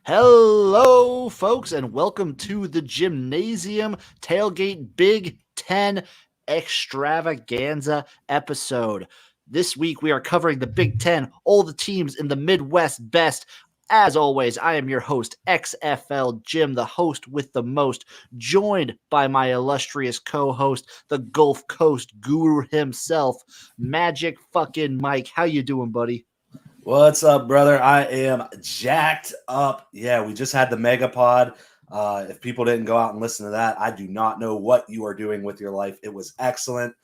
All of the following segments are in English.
Hello, folks, and welcome to the Jimnasium Tailgate Big Ten Extravaganza episode. This week, we are covering the Big Ten, all the teams in the Midwest best. As always, I am your host, XFL Jim, the host with the most, joined by my illustrious co-host, the Gulf Coast guru himself, Magic fucking Mike. How you doing, buddy? What's up, brother? I am jacked up. Yeah, we just had the Megapod. If people didn't go out and listen to that, I do not know what you are doing with your life. It was excellent.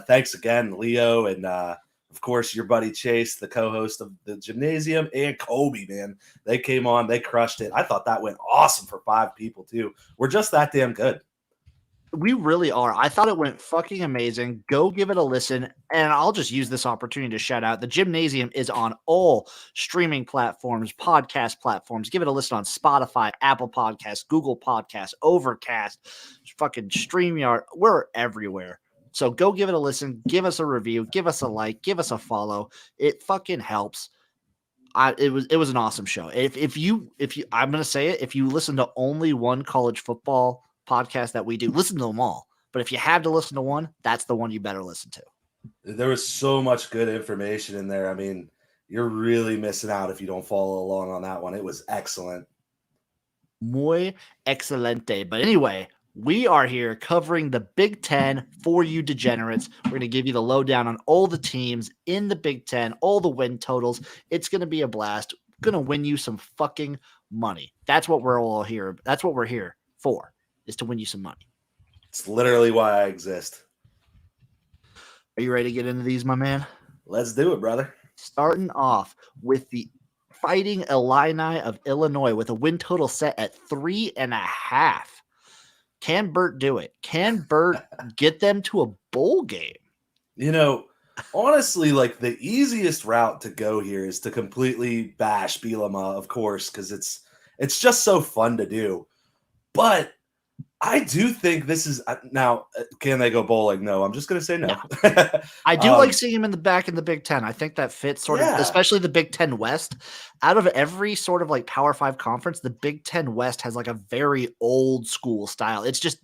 Thanks again, Leo, and of course, your buddy Chase, the co-host of the Gymnasium, and Kobe, man. They came on, they crushed it. I thought that went awesome for 5 people, too. We're just that damn good. We really are. I thought it went fucking amazing. Go give it a listen. And I'll just use this opportunity to shout out the Gymnasium is on all streaming platforms, podcast platforms. Give it a listen on Spotify, Apple Podcasts, Google Podcasts, Overcast, fucking StreamYard. We're everywhere. So go give it a listen. Give us a review. Give us a like. Give us a follow. It fucking helps. It was an awesome show. If you I'm gonna say it, if you listen to only one college football podcast that we do, listen to them all. But if you have to listen to one, that's the one you better listen to. There was so much good information in there. I mean, you're really missing out if you don't follow along on that one. It was excellent. Muy excelente. But anyway, we are here covering the Big Ten for you degenerates. We're going to give you the lowdown on all the teams in the Big Ten, all the win totals. It's going to be a blast. Going to win you some fucking money. That's what we're all here. That's what we're here for, is to win you some money. It's literally why I exist. Are you ready to get into these, my man? Let's do it, brother. Starting off with the Fighting Illini of Illinois with a win total set at 3.5. Can Burt do it? Can Burt get them to a bowl game? You know, honestly, like the easiest route to go here is to completely bash Bielema, of course, because it's just so fun to do. But I do think this is now. Can they go bowling? No, I'm just going to say no. I do like seeing him in the back in the Big Ten. I think that fits sort of, especially the Big Ten West. Out of every sort of like Power 5 conference, the Big Ten West has like a very old school style. It's just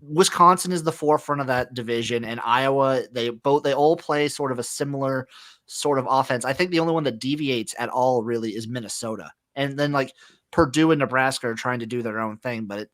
Wisconsin is the forefront of that division, and Iowa, they all play sort of a similar sort of offense. I think the only one that deviates at all really is Minnesota. And then like Purdue and Nebraska are trying to do their own thing, but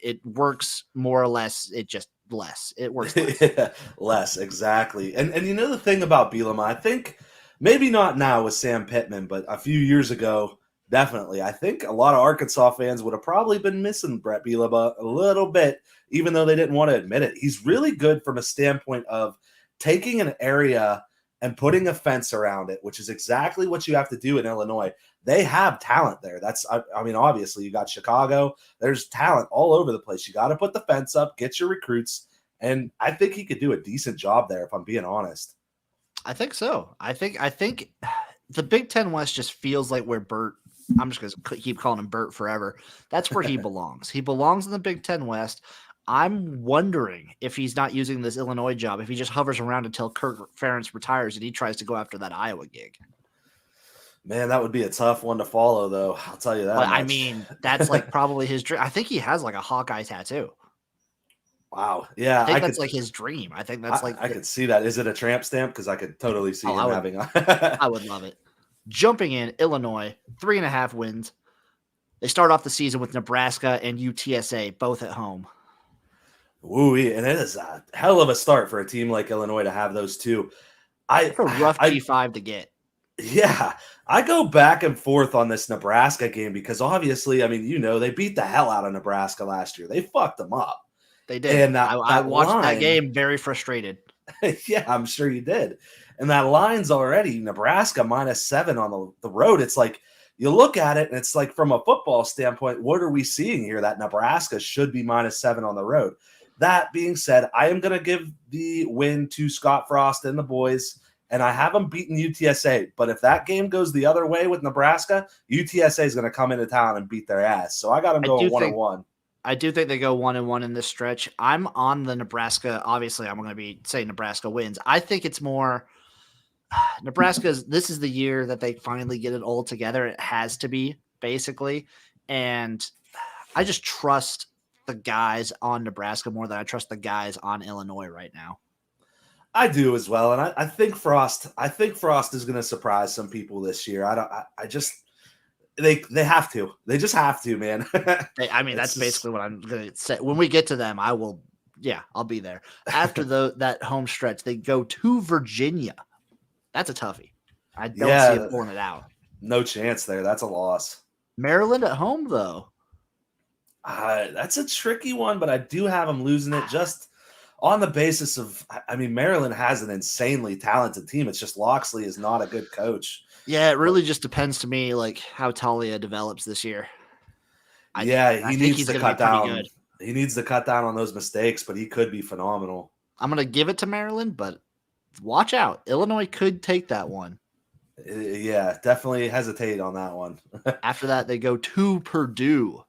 it works more or less. It just less. It works less. Less, exactly. And you know the thing about Bielema, I think maybe not now with Sam Pittman, but a few years ago, definitely. I think a lot of Arkansas fans would have probably been missing Brett Bielema a little bit, even though they didn't want to admit it. He's really good from a standpoint of taking an area and putting a fence around it, which is exactly what you have to do in Illinois. They have talent there. I mean, obviously you got Chicago. There's talent all over the place. You got to put the fence up, get your recruits. And I think he could do a decent job there, if I'm being honest. I think so. I think the Big Ten West just feels like where Burt, I'm just going to keep calling him Burt forever. That's where he belongs. He belongs in the Big Ten West. I'm wondering if he's not using this Illinois job, if he just hovers around until Kirk Ferentz retires and he tries to go after that Iowa gig. Man, that would be a tough one to follow, though. I'll tell you that. But, I mean, that's like probably his dream. I think he has like a Hawkeye tattoo. Wow. Yeah. I think that's like his dream. I think that's I could see that. Is it a tramp stamp? Because I could totally see him having I would love it. Jumping in, Illinois, 3.5 wins. They start off the season with Nebraska and UTSA, both at home. Ooh, and it is a hell of a start for a team like Illinois to have those two. It's a rough G5 to get. Yeah, I go back and forth on this Nebraska game because obviously, I mean, they beat the hell out of Nebraska last year. They fucked them up. They did. And I watched that game very frustrated. Yeah, I'm sure you did. And that line's already Nebraska -7 on the road. It's like you look at it and it's like from a football standpoint, what are we seeing here? That Nebraska should be -7 on the road. That being said, I am going to give the win to Scott Frost and the boys. And I have them beating UTSA. But if that game goes the other way with Nebraska, UTSA is going to come into town and beat their ass. So I got them going 1-1. I do think they go 1-1 in this stretch. I'm on the Nebraska. Obviously, I'm going to be saying Nebraska wins. I think it's more Nebraska's. This is the year that they finally get it all together. It has to be, basically. and I just trust the guys on Nebraska more than I trust the guys on Illinois right now. I do as well, and I think Frost. I think Frost is going to surprise some people this year. I just they have to. They just have to, man. I mean, that's basically what I'm going to say. When we get to them, I will. Yeah, I'll be there. After that home stretch, they go to Virginia. That's a toughie. I don't see it pulling it out. No chance there. That's a loss. Maryland at home, though. That's a tricky one, but I do have them losing it just on the basis of, I mean, Maryland has an insanely talented team. It's just Loxley is not a good coach. Yeah, it really just depends to me, like how Talia develops this year. He needs to cut down. He needs to cut down on those mistakes, but he could be phenomenal. I'm going to give it to Maryland, but watch out. Illinois could take that one. Yeah, definitely hesitate on that one. After that, they go to Purdue.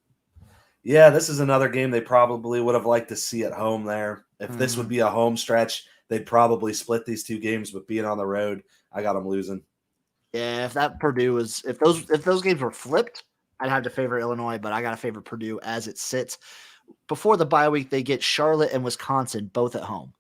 Yeah, this is another game they probably would have liked to see at home there. If this would be a home stretch, they'd probably split these two games, but being on the road, I got them losing. Yeah, if that Purdue was if those games were flipped, I'd have to favor Illinois, but I got to favor Purdue as it sits. Before the bye week, they get Charlotte and Wisconsin both at home.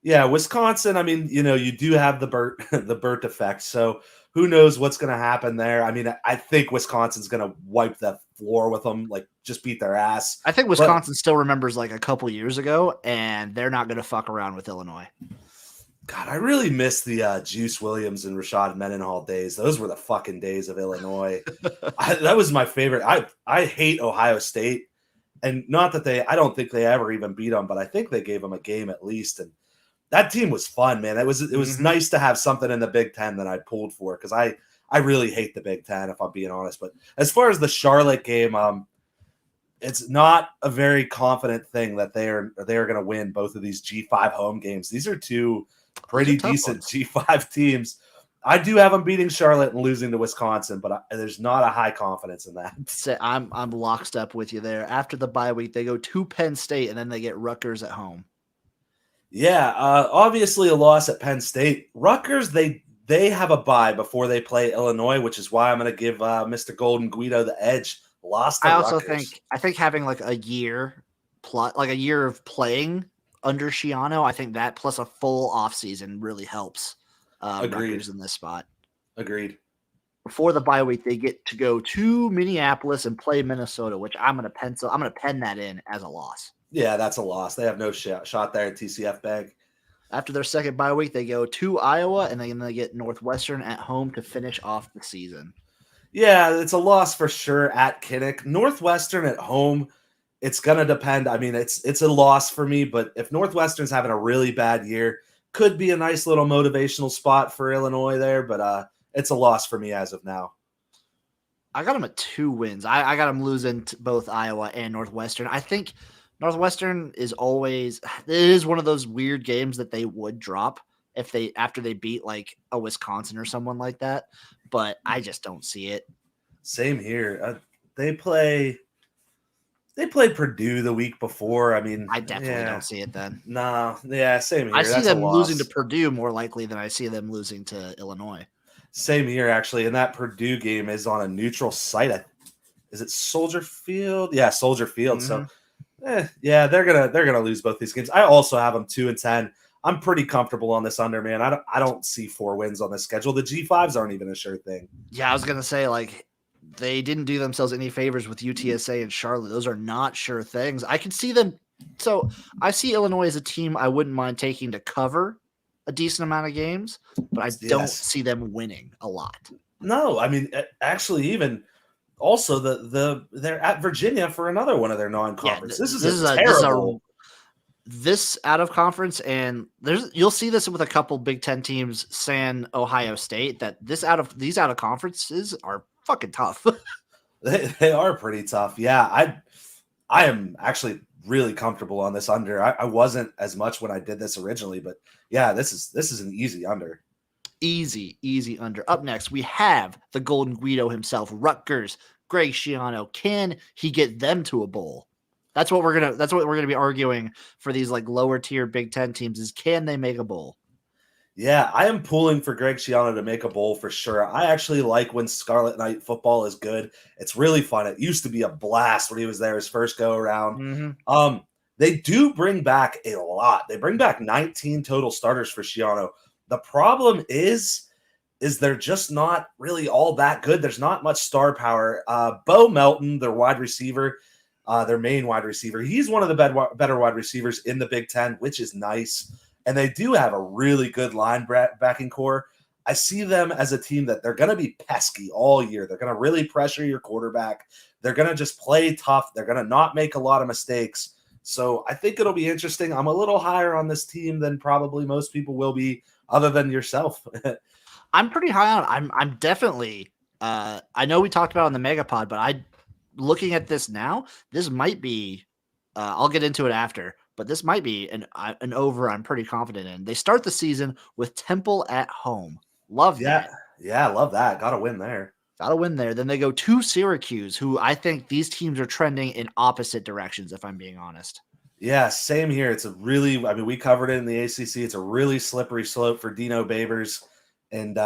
Yeah, Wisconsin, I mean, you do have the Burt effect, so who knows what's going to happen there. I mean, I think Wisconsin's going to wipe the floor with them, like just beat their ass. I think Wisconsin still remembers like a couple years ago, and they're not going to fuck around with Illinois. God, I really miss the Juice Williams and Rashad Mendenhall days. Those were the fucking days of Illinois. That was my favorite. I hate Ohio State, and not that I don't think they ever even beat them, but I think they gave them a game at least, and that team was fun, man. It was nice to have something in the Big Ten that I pulled for because I really hate the Big Ten, if I'm being honest. But as far as the Charlotte game, it's not a very confident thing that they are going to win both of these G5 home games. These are two pretty decent G5 teams. I do have them beating Charlotte and losing to Wisconsin, but there's not a high confidence in that. I'm lockstep with you there. After the bye week, they go to Penn State, and then they get Rutgers at home. Yeah, obviously a loss at Penn State. Rutgers, they have a bye before they play Illinois, which is why I'm going to give Mr. Golden Guido the edge. Lost to Rutgers. I think having like a year of playing under Schiano, I think that plus a full offseason really helps Rutgers in this spot. Agreed. Before the bye week, they get to go to Minneapolis and play Minnesota, which I'm going to pen that in as a loss. Yeah, that's a loss. They have no shot there at TCF Bank. After their second bye week, they go to Iowa, and then they get Northwestern at home to finish off the season. Yeah, it's a loss for sure at Kinnick. Northwestern at home, it's going to depend. I mean, it's a loss for me, but if Northwestern's having a really bad year, could be a nice little motivational spot for Illinois there, but it's a loss for me as of now. I got them at 2 wins. I got them losing to both Iowa and Northwestern. I think Northwestern is always – it is one of those weird games that they would drop after they beat like a Wisconsin or someone like that, but I just don't see it. Same here. They played Purdue the week before. I mean, I definitely don't see it then. No, yeah, same here. I see them losing to Purdue more likely than I see them losing to Illinois. Same here, actually. And that Purdue game is on a neutral site. Is it Soldier Field? Yeah, Soldier Field. Mm-hmm. So, yeah, they're gonna lose both these games. I also have them 2-10. I'm pretty comfortable on this under, man. I don't see 4 wins on this schedule. The G5s aren't even a sure thing. Yeah, I was gonna say like they didn't do themselves any favors with UTSA and Charlotte. Those are not sure things. I can see them. So I see Illinois as a team I wouldn't mind taking to cover a decent amount of games, but I don't see them winning a lot. No, I mean, actually, even also they're at Virginia for another one of their non-conference. Yeah, this is terrible. This out of conference, and you'll see this with a couple Big Ten teams, San Ohio State, that these out of conferences are fucking tough. They are pretty tough. Yeah, I am actually really comfortable on this under. I wasn't as much when I did this originally, but yeah, this is an easy under. Easy under. Up next, we have the Golden Guido himself, Rutgers, Greg Schiano. Can he get them to a bowl? That's what we're gonna be arguing for these like lower tier Big Ten teams is can they make a bowl? Yeah, I am pulling for Greg Schiano to make a bowl for sure. I actually like when Scarlet Knight football is good. It's really fun. It used to be a blast when he was there his first go around. Mm-hmm. Um, they do bring back a lot. They bring back 19 total starters for Schiano. The problem is they're just not really all that good. There's not much star power. Bo Melton, their wide receiver, their main wide receiver, he's one of the better wide receivers in the Big Ten, which is nice. And they do have a really good linebacking core. I see them as a team that they're going to be pesky all year. They're going to really pressure your quarterback. They're going to just play tough. They're going to not make a lot of mistakes. So I think it'll be interesting. I'm a little higher on this team than probably most people will be, other than yourself. I'm pretty high on it. I'm definitely I know we talked about it on the Megapod, but looking at this now, this might be I'll get into it after, but this might be an over I'm pretty confident in. They start the season with Temple at home. Love Yeah, that. yeah, I love that. Got to win there. Got to win there. Then they go to Syracuse, who I think these teams are trending in opposite directions, if I'm being honest. Yeah, same here. It's a really, I mean, we covered it in the ACC. It's a really slippery slope for Dino Babers. And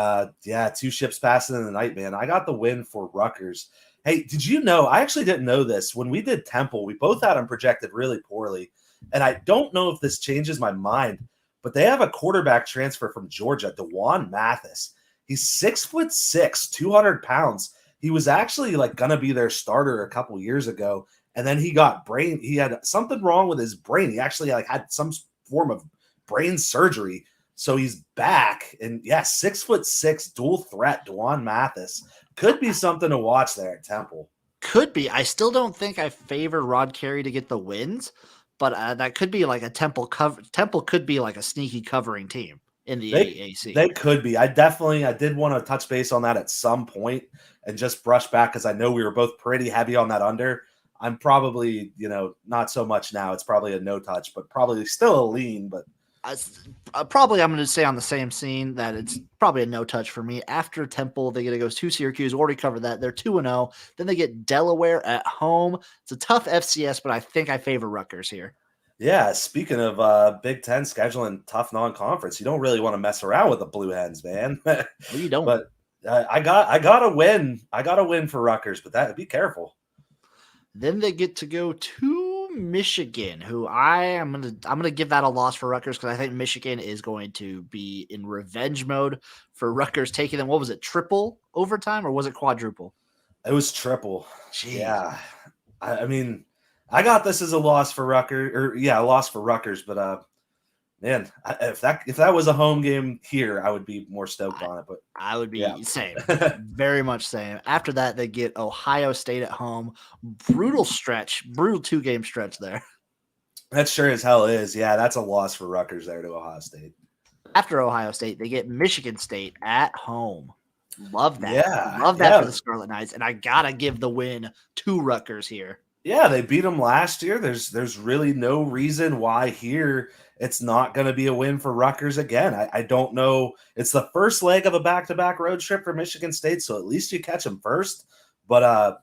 yeah, two ships passing in the night, man. I got the win for Rutgers. Hey, did you know? I actually didn't know this. When we did Temple, we both had them projected really poorly. And I don't know if this changes my mind, but they have a quarterback transfer from Georgia, DeJuan Mathis. He's 6'6", 200 pounds. He was actually like gonna be their starter a couple years ago, and then he had something wrong with his brain. He actually like had some form of brain surgery. So he's back, and yeah, 6'6", dual threat, DeJuan Mathis could be something to watch there at Temple. Could be. I still don't think I favor Rod Carey to get the wins, but that could be like a Temple cover. Temple could be like a sneaky covering team in the AAC. They could be. I did want to touch base on that at some point and just brush back because I know we were both pretty heavy on that under. I'm probably, not so much now. It's probably a no touch, but probably still a lean, but probably I'm going to say on the same scene that it's probably a no touch for me. After Temple, they get to go to Syracuse. Already covered that. They're 2-0. Then they get Delaware at home. It's a tough FCS, but I think I favor Rutgers here. Yeah, speaking of Big Ten scheduling tough non-conference, you don't really want to mess around with the Blue Hens, man. Well, you don't. But I got a win. I got a win for Rutgers, but be careful. Then they get to go to Michigan, who I'm gonna give that a loss for Rutgers because I think Michigan is going to be in revenge mode for Rutgers taking them. What was it, triple overtime or was it quadruple? It was triple. Jeez. Yeah, I mean, I got this as a loss for Rutgers, a loss for Rutgers. But man, if that was a home game here, I would be more stoked on it. But I would be same, very much same. After that, they get Ohio State at home. Brutal 2-game stretch there. That sure as hell is. Yeah, that's a loss for Rutgers there to Ohio State. After Ohio State, they get Michigan State at home. Love that. Yeah, love that for the Scarlet Knights, and I gotta give the win to Rutgers here. Yeah, they beat them last year. There's really no reason why here it's not going to be a win for Rutgers again. I don't know. It's the first leg of a back-to-back road trip for Michigan State, so at least you catch them first. But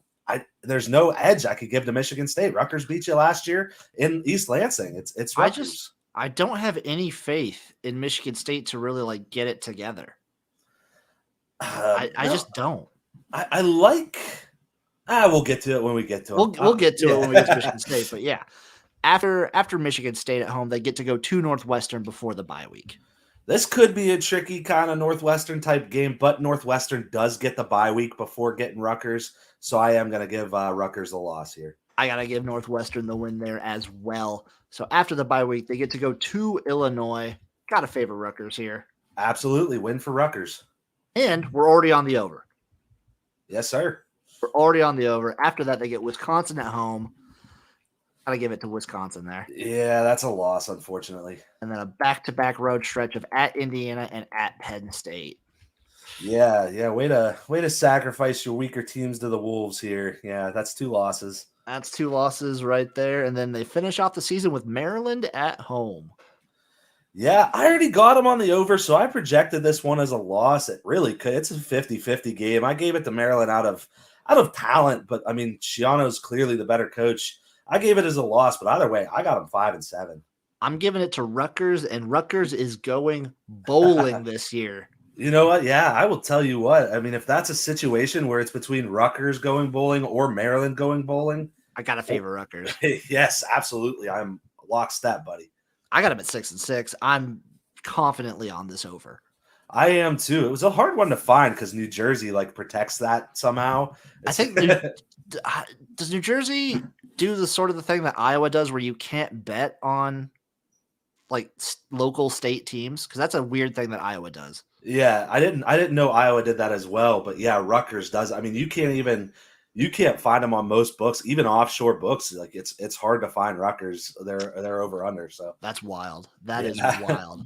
there's no edge I could give to Michigan State. Rutgers beat you last year in East Lansing. It's Rutgers. I don't have any faith in Michigan State to really like get it together. I just don't. I like. We'll get to it when we get to it. We'll get to it when we get to Michigan State. But yeah, after Michigan State at home, they get to go to Northwestern before the bye week. This could be a tricky kind of Northwestern type game, but Northwestern does get the bye week before getting Rutgers, so I am going to give Rutgers a loss here. I got to give Northwestern the win there as well. So after the bye week, they get to go to Illinois. Got to favor Rutgers here. Absolutely, win for Rutgers. And we're already on the over. Yes, sir. We're already on the over. After that, they get Wisconsin at home. Got to give it to Wisconsin there. Yeah, that's a loss, unfortunately. And then a back-to-back road stretch of at Indiana and at Penn State. Yeah. Way to sacrifice your weaker teams to the Wolves here. Yeah, that's 2 losses. That's 2 losses right there. And then they finish off the season with Maryland at home. Yeah, I already got them on the over, so I projected this one as a loss. It really could. It's a 50-50 game. I gave it to Maryland out of talent, but I mean, Schiano's clearly the better coach. I gave it as a loss, but either way, I got them 5-7. I'm giving it to Rutgers, and Rutgers is going bowling this year. You know what? Yeah, I will tell you what. I mean, if that's a situation where it's between Rutgers going bowling or Maryland going bowling, I got to favor Rutgers. yes, absolutely. I'm lockstep, buddy. I got them at 6-6. I'm confidently on this over. I am too. It was a hard one to find because New Jersey like protects that somehow. I think does New Jersey do the sort of the thing that Iowa does, where you can't bet on like local state teams? Because that's a weird thing that Iowa does. Yeah, I didn't know Iowa did that as well, but yeah, Rutgers does. I mean, you can't find them on most books, even offshore books. Like it's hard to find Rutgers. They're over under. So That's wild. That is yeah. wild.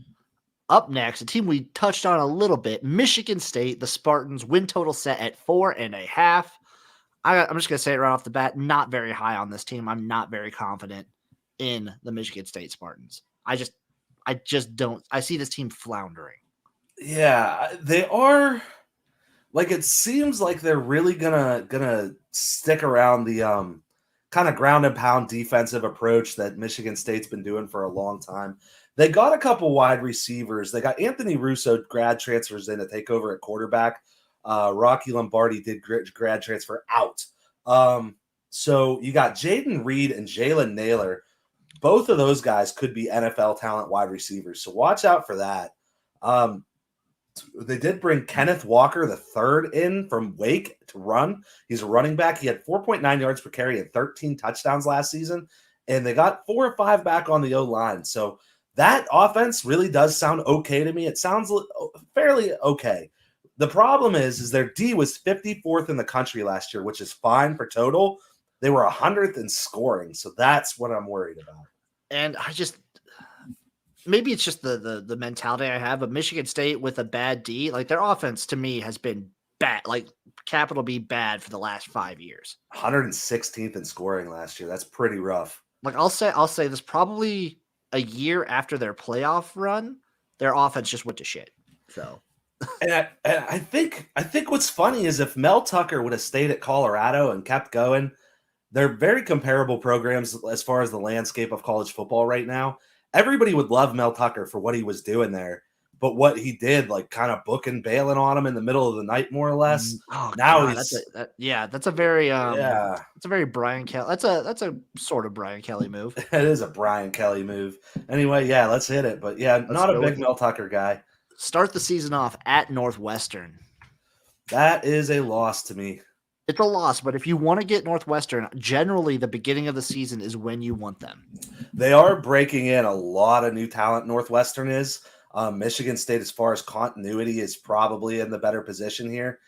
Up next, a team we touched on a little bit, Michigan State. The Spartans win total set at 4.5. I'm just going to say it right off the bat, not very high on this team. I'm not very confident in the Michigan State Spartans. I just don't. I see this team floundering. Yeah, they are. Like it seems like they're really gonna stick around the kind of ground and pound defensive approach that Michigan State's been doing for a long time. They got a couple wide receivers. They got Anthony Russo grad transfers in to take over at quarterback. Rocky Lombardi did grad transfer out. So you got Jaden Reed and Jalen Naylor. Both of those guys could be NFL talent wide receivers. So watch out for that. They did bring Kenneth Walker the third in from Wake to run. He's a running back. He had 4.9 yards per carry and 13 touchdowns last season. And they got 4 or 5 back on the O-line. So that offense really does sound okay to me. It sounds fairly okay. The problem is their D was 54th in the country last year, which is fine for total. They were 100th in scoring. So that's what I'm worried about. And maybe it's just the mentality I have, but Michigan State with a bad D, like their offense to me has been bad, like capital B bad for the last 5 years. 116th in scoring last year. That's pretty rough. Like I'll say this, probably a year after their playoff run, their offense just went to shit. So and I think what's funny is if Mel Tucker would have stayed at Colorado and kept going, they're very comparable programs as far as the landscape of college football right now. Everybody would love Mel Tucker for what he was doing there, but what he did, like kind of book and bailing on him in the middle of the night, more or less. Oh, Now God, that's a very yeah, it's a very Brian Kelly. That's a sort of Brian Kelly move. it is a Brian Kelly move. Anyway, yeah, let's hit it. But yeah, not a big Mel Tucker guy. Start the season off at Northwestern. That is a loss to me. It's a loss, but if you want to get Northwestern, generally the beginning of the season is when you want them. They are breaking in a lot of new talent. Northwestern is. Michigan State, as far as continuity, is probably in the better position here.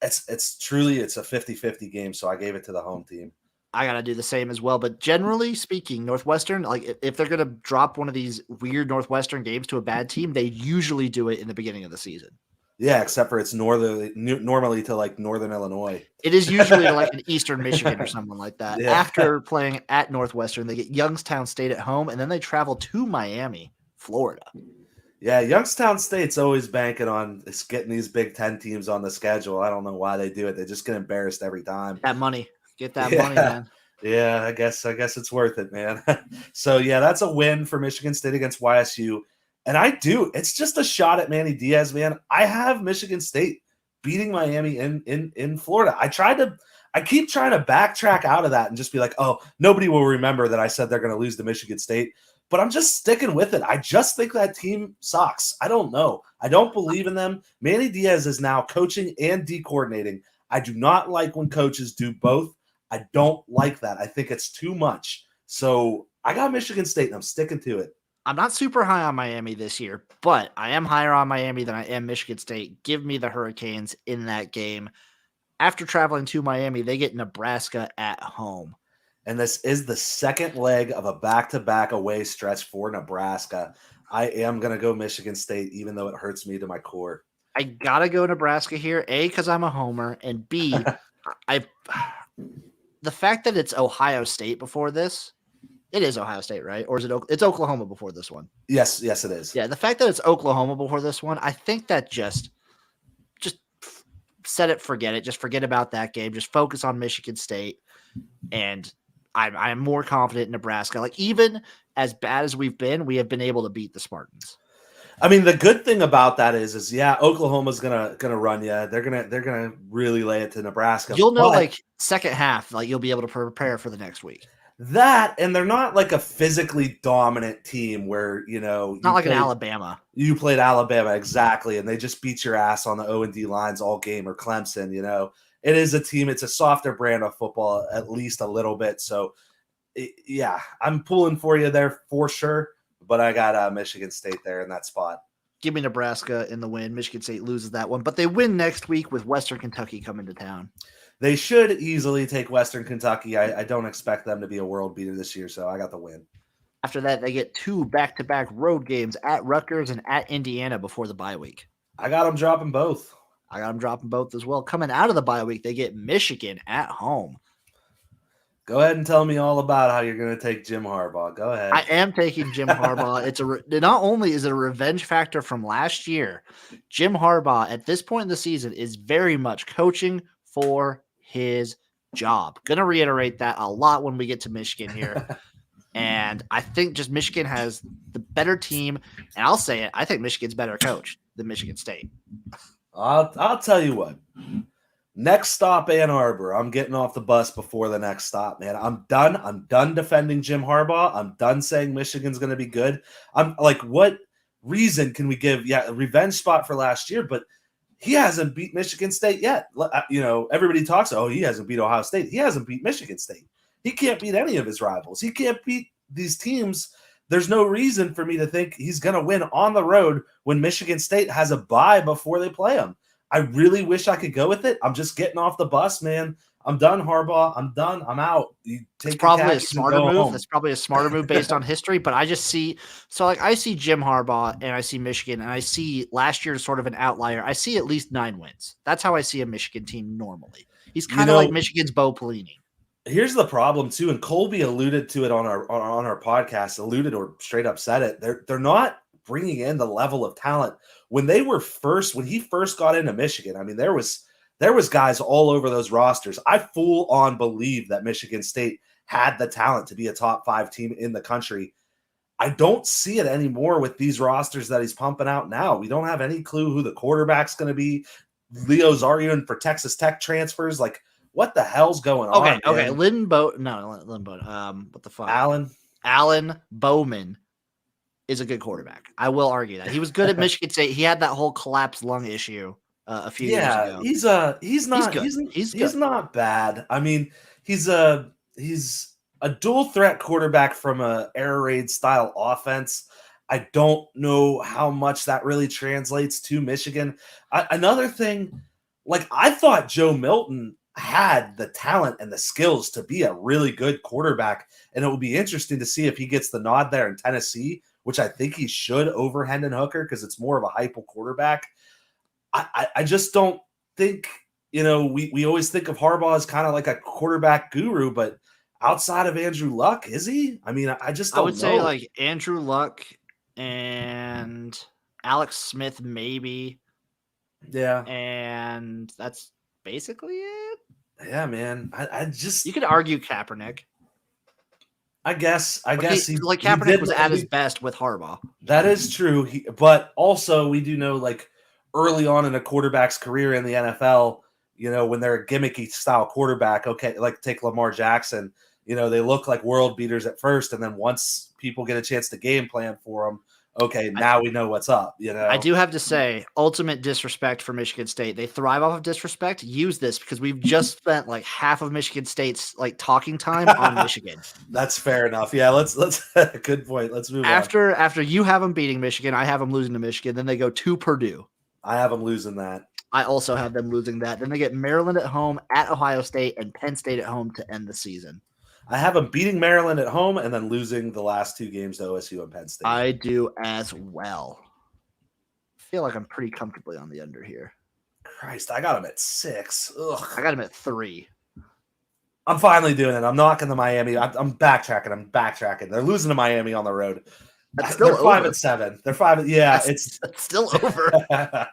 It's truly a 50-50 game, so I gave it to the home team. I got to do the same as well. But generally speaking, Northwestern, like if they're going to drop one of these weird Northwestern games to a bad team, they usually do it in the beginning of the season. Yeah, except for it's normally to like Northern Illinois. It is usually to like an Eastern Michigan or something like that. Yeah. After playing at Northwestern, they get Youngstown State at home, and then they travel to Miami, Florida. Yeah, Youngstown State's always banking on getting these Big Ten teams on the schedule. I don't know why they do it. They just get embarrassed every time. That money. Get that money, man. Yeah, I guess it's worth it, man. So yeah, that's a win for Michigan State against YSU. And it's just a shot at Manny Diaz, man. I have Michigan State beating Miami in Florida. I keep trying to backtrack out of that and just be like, oh, nobody will remember that I said they're going to lose to Michigan State. But I'm just sticking with it. I just think that team sucks. I don't know. I don't believe in them. Manny Diaz is now coaching and de-coordinating. I do not like when coaches do both. I don't like that. I think it's too much. So I got Michigan State, and I'm sticking to it. I'm not super high on Miami this year, but I am higher on Miami than I am Michigan State. Give me the Hurricanes in that game. After traveling to Miami, they get Nebraska at home. And this is the second leg of a back-to-back away stretch for Nebraska. I am going to go Michigan State, even though it hurts me to my core. I got to go Nebraska here, A, because I'm a homer, and B, the fact that it's Ohio State before this, it is Ohio State, right? Or is it? It's Oklahoma before this one. Yes, it is. Yeah, the fact that it's Oklahoma before this one, I think that just set it, forget it. Just forget about that game. Just focus on Michigan State. And I am more confident in Nebraska. Like, even as bad as we've been, we have been able to beat the Spartans. I mean, the good thing about that is yeah, Oklahoma's gonna run you. They're gonna really lay it to Nebraska. You'll know, But like, second half, like, you'll be able to prepare for the next week. that, and they're not like a physically dominant team where Not like an Alabama. You played Alabama, exactly, and they just beat your ass on the O&D lines all game, or Clemson. It is a team. It's a softer brand of football, at least a little bit. So, yeah, I'm pulling for you there for sure. But I got Michigan State there in that spot. Give me Nebraska in the win. Michigan State loses that one, but they win next week with Western Kentucky coming to town. They should easily take Western Kentucky. I don't expect them to be a world beater this year, so I got the win. After that, they get 2 back-to-back road games at Rutgers and at Indiana before the bye week. I got them dropping both. I got them dropping both as well. Coming out of the bye week, they get Michigan at home. Go ahead and tell me all about how you're going to take Jim Harbaugh. Go ahead. I am taking Jim Harbaugh. Not only is it a revenge factor from last year, Jim Harbaugh at this point in the season is very much coaching for his job. Going to reiterate that a lot when we get to Michigan here. And I think just Michigan has the better team. And I'll say it, I think Michigan's better coach than Michigan State. I'll tell you what. Next stop, Ann Arbor. I'm getting off the bus before the next stop, man. I'm done. I'm done defending Jim Harbaugh. I'm done saying Michigan's going to be good. I'm like, what reason can we give? Yeah, a revenge spot for last year, but he hasn't beat Michigan State yet. Everybody talks, he hasn't beat Ohio State. He hasn't beat Michigan State. He can't beat any of his rivals. He can't beat these teams. There's no reason for me to think he's going to win on the road when Michigan State has a bye before they play him. I really wish I could go with it. I'm just getting off the bus, man. I'm done, Harbaugh. I'm done. I'm out. It's probably a smarter move. That's probably a smarter move based on history. But I just see I see Jim Harbaugh and I see Michigan and I see last year as sort of an outlier. I see at least 9 wins. That's how I see a Michigan team normally. He's kind of like Michigan's Bo Pelini. Here's the problem too, and Colby alluded to it on our podcast. Alluded or straight up said it. They're not bringing in the level of talent when he first got into Michigan. I mean, there was guys all over those rosters. I full on believe that Michigan State had the talent to be a top 5 team in the country. I don't see it anymore with these rosters that he's pumping out now. We don't have any clue who the quarterback's going to be. Leo's arguing for Texas Tech transfers. Like, what the hell's going on? Okay. Lynn Bowman. What the fuck? Alan Bowman is a good quarterback. I will argue that. He was good at Michigan State. He had that whole collapsed lung issue a few years ago. He's not bad. I mean, he's a dual threat quarterback from a air raid style offense. I don't know how much that really translates to Michigan. Another thing, like, I thought Joe Milton had the talent and the skills to be a really good quarterback, and it will be interesting to see if he gets the nod there in Tennessee, which I think he should over Hendon Hooker because it's more of a hyper quarterback. I just don't think, we always think of Harbaugh as kind of like a quarterback guru, but outside of Andrew Luck, is he? I mean, I just don't know. I would say like Andrew Luck and Alex Smith, maybe. Yeah. And that's basically it. Yeah, man. I just, you could argue Kaepernick. I guess Kaepernick was at his best with Harbaugh. That is true. But also we do know, like, early on in a quarterback's career in the NFL, when they're a gimmicky style quarterback, okay, like take Lamar Jackson, they look like world beaters at first, and then once people get a chance to game plan for them, okay, now we know what's up. I do have to say, ultimate disrespect for Michigan State. They thrive off of disrespect. Use this because we've just spent like half of Michigan State's like talking time on Michigan. That's fair enough. Yeah, let's good point. Let's move on. After you have them beating Michigan, I have them losing to Michigan. Then they go to Purdue. I have them losing that. I also have them losing that. Then they get Maryland at home, at Ohio State, and Penn State at home to end the season. I have them beating Maryland at home and then losing the last 2 games to OSU and Penn State. I do as well. I feel like I'm pretty comfortably on the under here. Christ, I got them at 6. Ugh. I got them at 3. I'm finally doing it. I'm knocking the Miami. I'm backtracking. They're losing to Miami on the road. That's still They're 5-7. They're 5. Yeah, it's still over.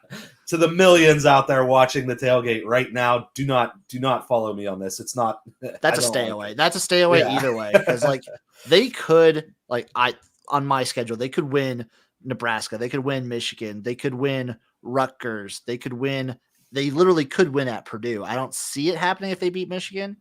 to the millions out there watching the tailgate right now, do not follow me on this. It's not. That's a stay away. That's a stay away either way, because like they could on my schedule they could win Nebraska, they could win Michigan, they could win Rutgers, they could win. They literally could win at Purdue. I don't see it happening if they beat Michigan.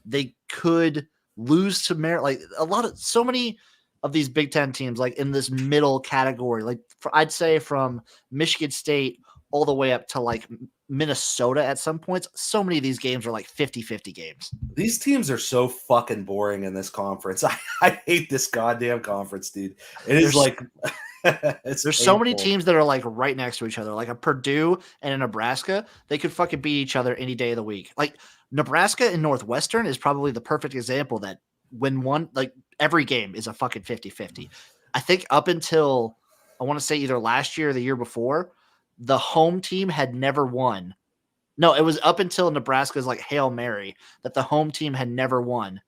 They could lose to Maryland. Like so many of these Big Ten teams, like in this middle category, like I'd say from Michigan State all the way up to like Minnesota at some points. So many of these games are like 50-50 games. These teams are so fucking boring in this conference. I hate this goddamn conference, dude. There's so many teams that are like right next to each other, like a Purdue and a Nebraska. They could fucking beat each other any day of the week. Like Nebraska and Northwestern is probably the perfect example that when one, like every game is a fucking 50-50. I think up until I want to say either last year or the year before, the home team had never won. No, it was up until Nebraska's like Hail Mary that the home team had never won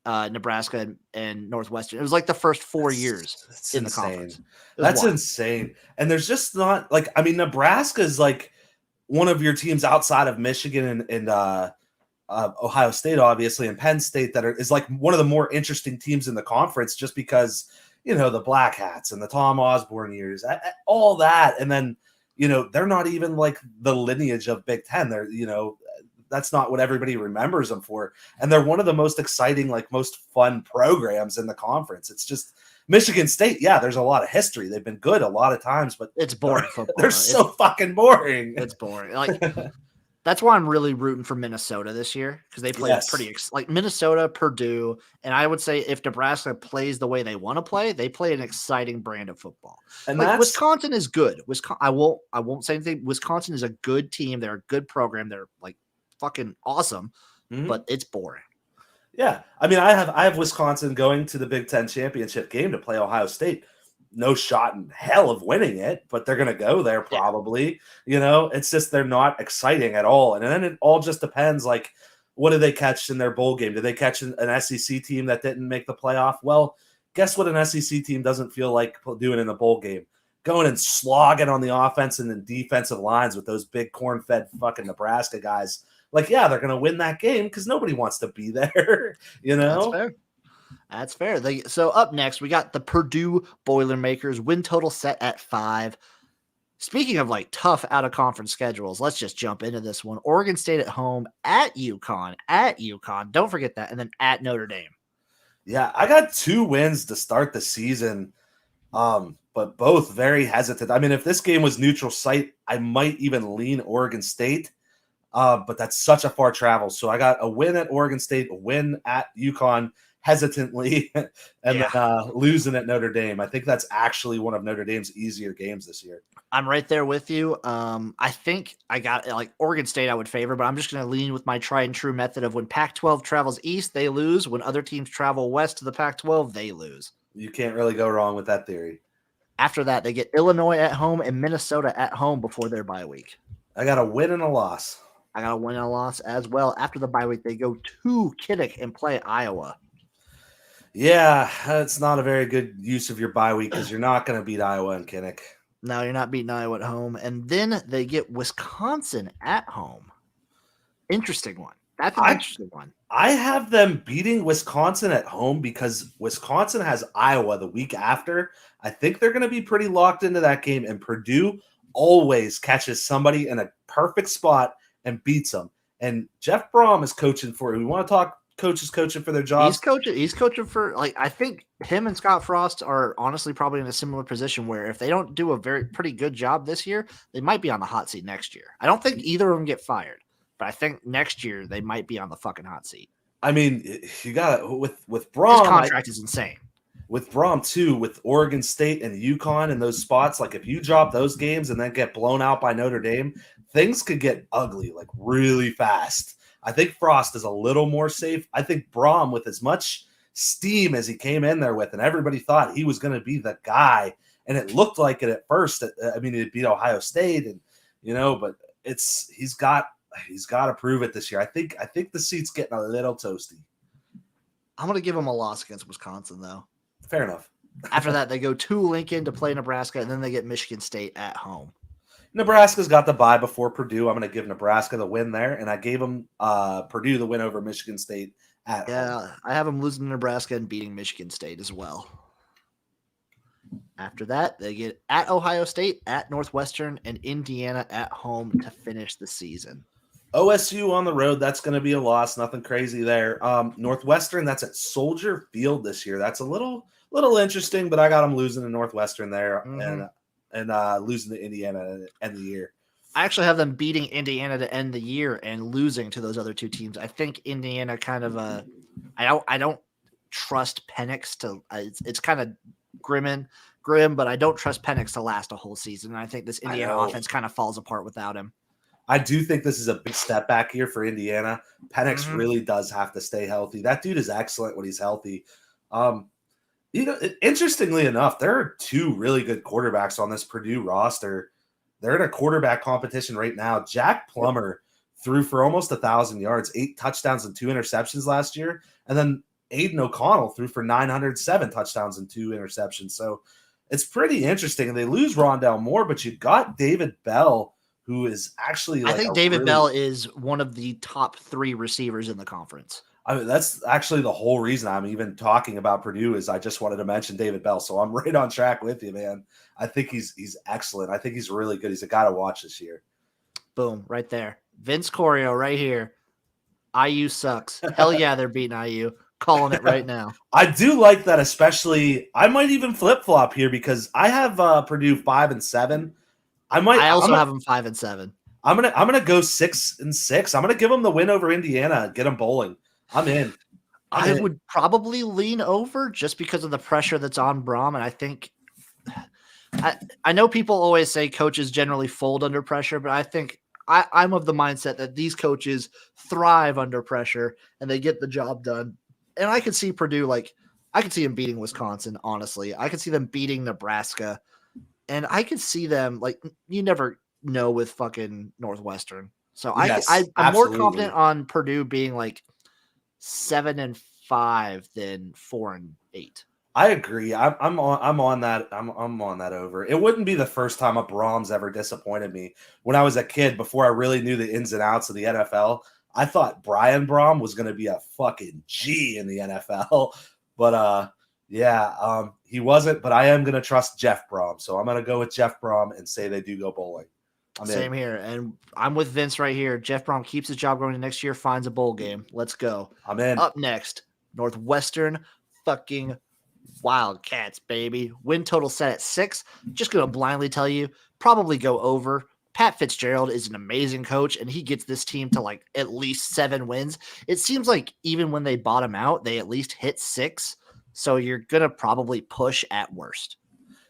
Nebraska and Northwestern. It was like the first 4 years in the conference. That's insane. And there's just not like, I mean, Nebraska is like one of your teams outside of Michigan and Ohio State, obviously, and Penn State is like one of the more interesting teams in the conference just because, you know, the Black Hats and the Tom Osborne years, all that. And then, you know, they're not even like the lineage of Big Ten. They're, you know, that's not what everybody remembers them for. And they're one of the most exciting, like most fun programs in the conference. It's just Michigan State. Yeah, there's a lot of history. They've been good a lot of times, but it's boring football. They're so fucking boring. It's boring. Like that's why I'm really rooting for Minnesota this year because they play like Minnesota, Purdue, and I would say if Nebraska plays the way they want to play, they play an exciting brand of football. And like Wisconsin is good. I won't say anything. Wisconsin is a good team. They're a good program. They're like fucking awesome, but it's boring. Yeah, I mean, I have Wisconsin going to the Big Ten championship game to play Ohio State. No shot in hell of winning it, but they're going to go there probably. You know, it's just they're not exciting at all. And then it all just depends, like, what do they catch in their bowl game? Do they catch an SEC team that didn't make the playoff? Well, guess what an SEC team doesn't feel like doing in the bowl game? Going and slogging on the offense and the defensive lines with those big corn-fed fucking Nebraska guys. Like, yeah, they're going to win that game because nobody wants to be there, you know? That's fair. So up next, we got the Purdue Boilermakers, win total set at 5. Speaking of like tough out-of-conference schedules, let's just jump into this one. Oregon State at home, at UConn. Don't forget that. And then at Notre Dame. Yeah, I got 2 wins to start the season, but both very hesitant. I mean, if this game was neutral site, I might even lean Oregon State. But that's such a far travel. So I got a win at Oregon State, a win at UConn hesitantly, and then losing at Notre Dame. I think that's actually one of Notre Dame's easier games this year. I'm right there with you. I think I got like Oregon State I would favor, but I'm just going to lean with my tried and true method of when Pac-12 travels east, they lose. When other teams travel west to the Pac-12, they lose. You can't really go wrong with that theory. After that, they get Illinois at home and Minnesota at home before their bye week. I got a win and a loss. I got a win and a loss as well. After the bye week, they go to Kinnick and play Iowa. Yeah, that's not a very good use of your bye week because you're not going to beat Iowa and Kinnick. No, you're not beating Iowa at home. And then they get Wisconsin at home. Interesting one. That's an interesting one. I have them beating Wisconsin at home because Wisconsin has Iowa the week after. I think they're going to be pretty locked into that game, and Purdue always catches somebody in a perfect spot and beats them. And Jeff Brom is coaching for it. We want to talk coaches coaching for their jobs. He's coaching for, like, I think him and Scott Frost are honestly probably in a similar position where if they don't do a pretty good job this year, they might be on the hot seat next year. I don't think either of them get fired, but I think next year they might be on the fucking hot seat. I mean, you got with Brom. His contract is insane. With Brom too, with Oregon State and UConn in those spots, like if you drop those games and then get blown out by Notre Dame, things could get ugly like really fast. I think Frost is a little more safe. I think Brom, with as much steam as he came in there with, and everybody thought he was going to be the guy, and it looked like it at first. I mean, he beat Ohio State, and but he's got to prove it this year. I think the seat's getting a little toasty. I'm going to give him a loss against Wisconsin, though. Fair enough. After that, they go to Lincoln to play Nebraska, and then they get Michigan State at home. Nebraska's got the bye before Purdue. I'm going to give Nebraska the win there, and I gave them Purdue the win over Michigan State at home. Yeah, I have them losing to Nebraska and beating Michigan State as well. After that, they get at Ohio State, at Northwestern, and Indiana at home to finish the season. OSU on the road, that's going to be a loss. Nothing crazy there. Northwestern, that's at Soldier Field this year. That's a little interesting, but I got them losing to Northwestern there and losing to Indiana at the end of the year. I actually have them beating Indiana to end the year and losing to those other two teams. I think Indiana kind of I don't trust Penix to it's kind of grim, but I don't trust Penix to last a whole season. And I think this Indiana offense kind of falls apart without him. I do think this is a big step back here for Indiana. Penix really does have to stay healthy. That dude is excellent when he's healthy. Interestingly enough, there are two really good quarterbacks on this Purdue roster. They're in a quarterback competition right now. Jack Plummer threw for almost 1,000 yards, 8 touchdowns and 2 interceptions last year. And then Aiden O'Connell threw for 907 touchdowns and 2 interceptions. So it's pretty interesting. And they lose Rondell Moore, but you got David Bell, who is actually I think David Bell is one of the top 3 receivers in the conference. I mean, that's actually the whole reason I'm even talking about Purdue is I just wanted to mention David Bell. So I'm right on track with you, man. I think he's excellent. I think he's really good. He's a guy to watch this year. Boom, right there. Vince Corio right here. IU sucks. Hell yeah, they're beating IU. Calling it right now. I do like that, especially. I might even flip-flop here because I have Purdue 5-7. I also have them 5-7. I'm gonna go 6-6. I'm gonna give them the win over Indiana. Get them bowling. I'm in. I would probably lean over just because of the pressure that's on Brom, and I think I know people always say coaches generally fold under pressure, but I think I'm of the mindset that these coaches thrive under pressure and they get the job done. And I could see Purdue I could see them beating Wisconsin. Honestly, I could see them beating Nebraska, and I could see them you never know with fucking Northwestern. So yes, I'm more confident on Purdue being 7-5 than 4-8. I agree. I'm on that. I'm on that over. It wouldn't be the first time a Brahms ever disappointed me. When I was a kid, before I really knew the ins and outs of the NFL, I thought Brian Brahm was going to be a fucking G in the NFL. But he wasn't. But I am going to trust Jeff Brahm, so I'm going to go with Jeff Brahm and say they do go bowling. Same here, and I'm with Vince right here. Jeff Brahm keeps his job going to next year, finds a bowl game. Let's go. I'm in. Up next, Northwestern fucking Wildcats, baby. Win total set at 6. Just going to blindly tell you, probably go over. Pat Fitzgerald is an amazing coach, and he gets this team to at least 7 wins. It seems like even when they bottom out, they at least hit 6. So you're going to probably push at worst.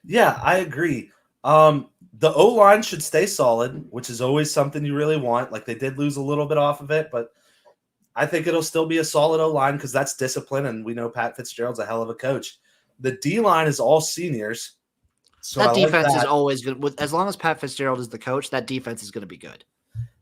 Yeah, I agree. The O-line should stay solid, which is always something you really want. They did lose a little bit off of it, but I think it'll still be a solid O-line because that's discipline, and we know Pat Fitzgerald's a hell of a coach. The D-line is all seniors. So that defense is always good. As long as Pat Fitzgerald is the coach, that defense is going to be good.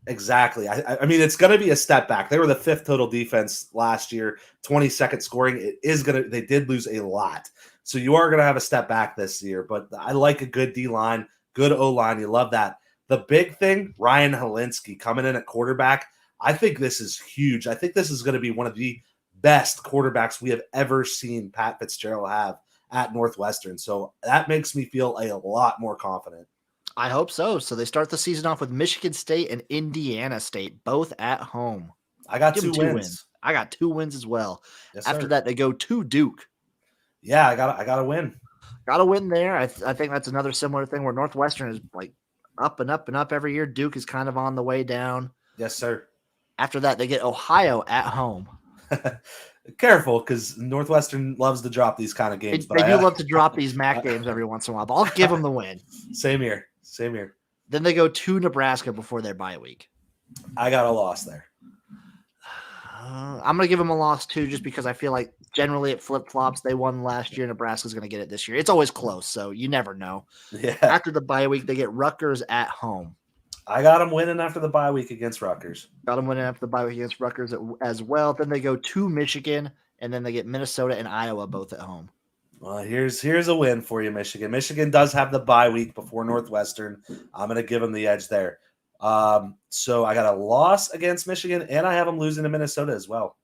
Exactly. I mean, it's going to be a step back. They were the 5th total defense last year, 22nd scoring. They did lose a lot. So you are going to have a step back this year, but I like a good D-line, good O-line. You love that. The big thing, Ryan Helinski coming in at quarterback. I think this is huge. I think this is going to be one of the best quarterbacks we have ever seen Pat Fitzgerald have at Northwestern. So that makes me feel a lot more confident. I hope so. So they start the season off with Michigan State and Indiana State, both at home. I got 2 wins. I got 2 wins as well. Yes, After that, they go to Duke. Yeah, I got to win. Got to win there. I think that's another similar thing where Northwestern is up and up and up every year. Duke is kind of on the way down. Yes, sir. After that, they get Ohio at home. Careful, because Northwestern loves to drop these kind of games. They do love to drop these MAC games every once in a while, but I'll give them the win. Same here. Then they go to Nebraska before their bye week. I got a loss there. I'm going to give them a loss too, just because I feel like generally it flip-flops. They won last year. Nebraska's going to get it this year. It's always close, so you never know. Yeah. After the bye week, they get Rutgers at home. I got them winning after the bye week against Rutgers. Got them winning after the bye week against Rutgers as well. Then they go to Michigan, and then they get Minnesota and Iowa both at home. Well, here's a win for you, Michigan. Michigan does have the bye week before Northwestern. I'm going to give them the edge there. So I got a loss against Michigan, and I have them losing to Minnesota as well.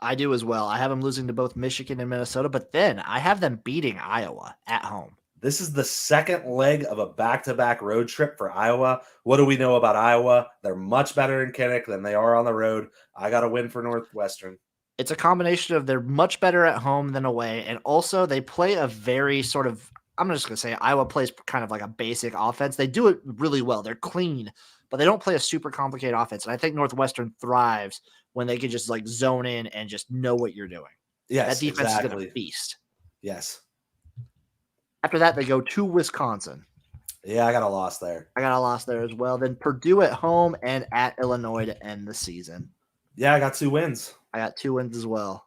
I do as well. I have them losing to both Michigan and Minnesota, but then I have them beating Iowa at home. This is the second leg of a back-to-back road trip for Iowa. What do we know about Iowa? They're much better in Kinnick than they are on the road. I got a win for Northwestern. It's a combination of they're much better at home than away, and also they play a very sort of, I'm just going to say Iowa plays kind of like a basic offense. They do it really well. They're clean, but they don't play a super complicated offense. And I think Northwestern thrives when they can just like zone in and just know what you're doing. Yes, that defense exactly. is going to feast. Yes. After that, they go to Wisconsin. Yeah, I got a loss there. I got a loss there as well. Then Purdue at home and at Illinois to end the season. Yeah, I got 2 wins. I got 2 wins as well.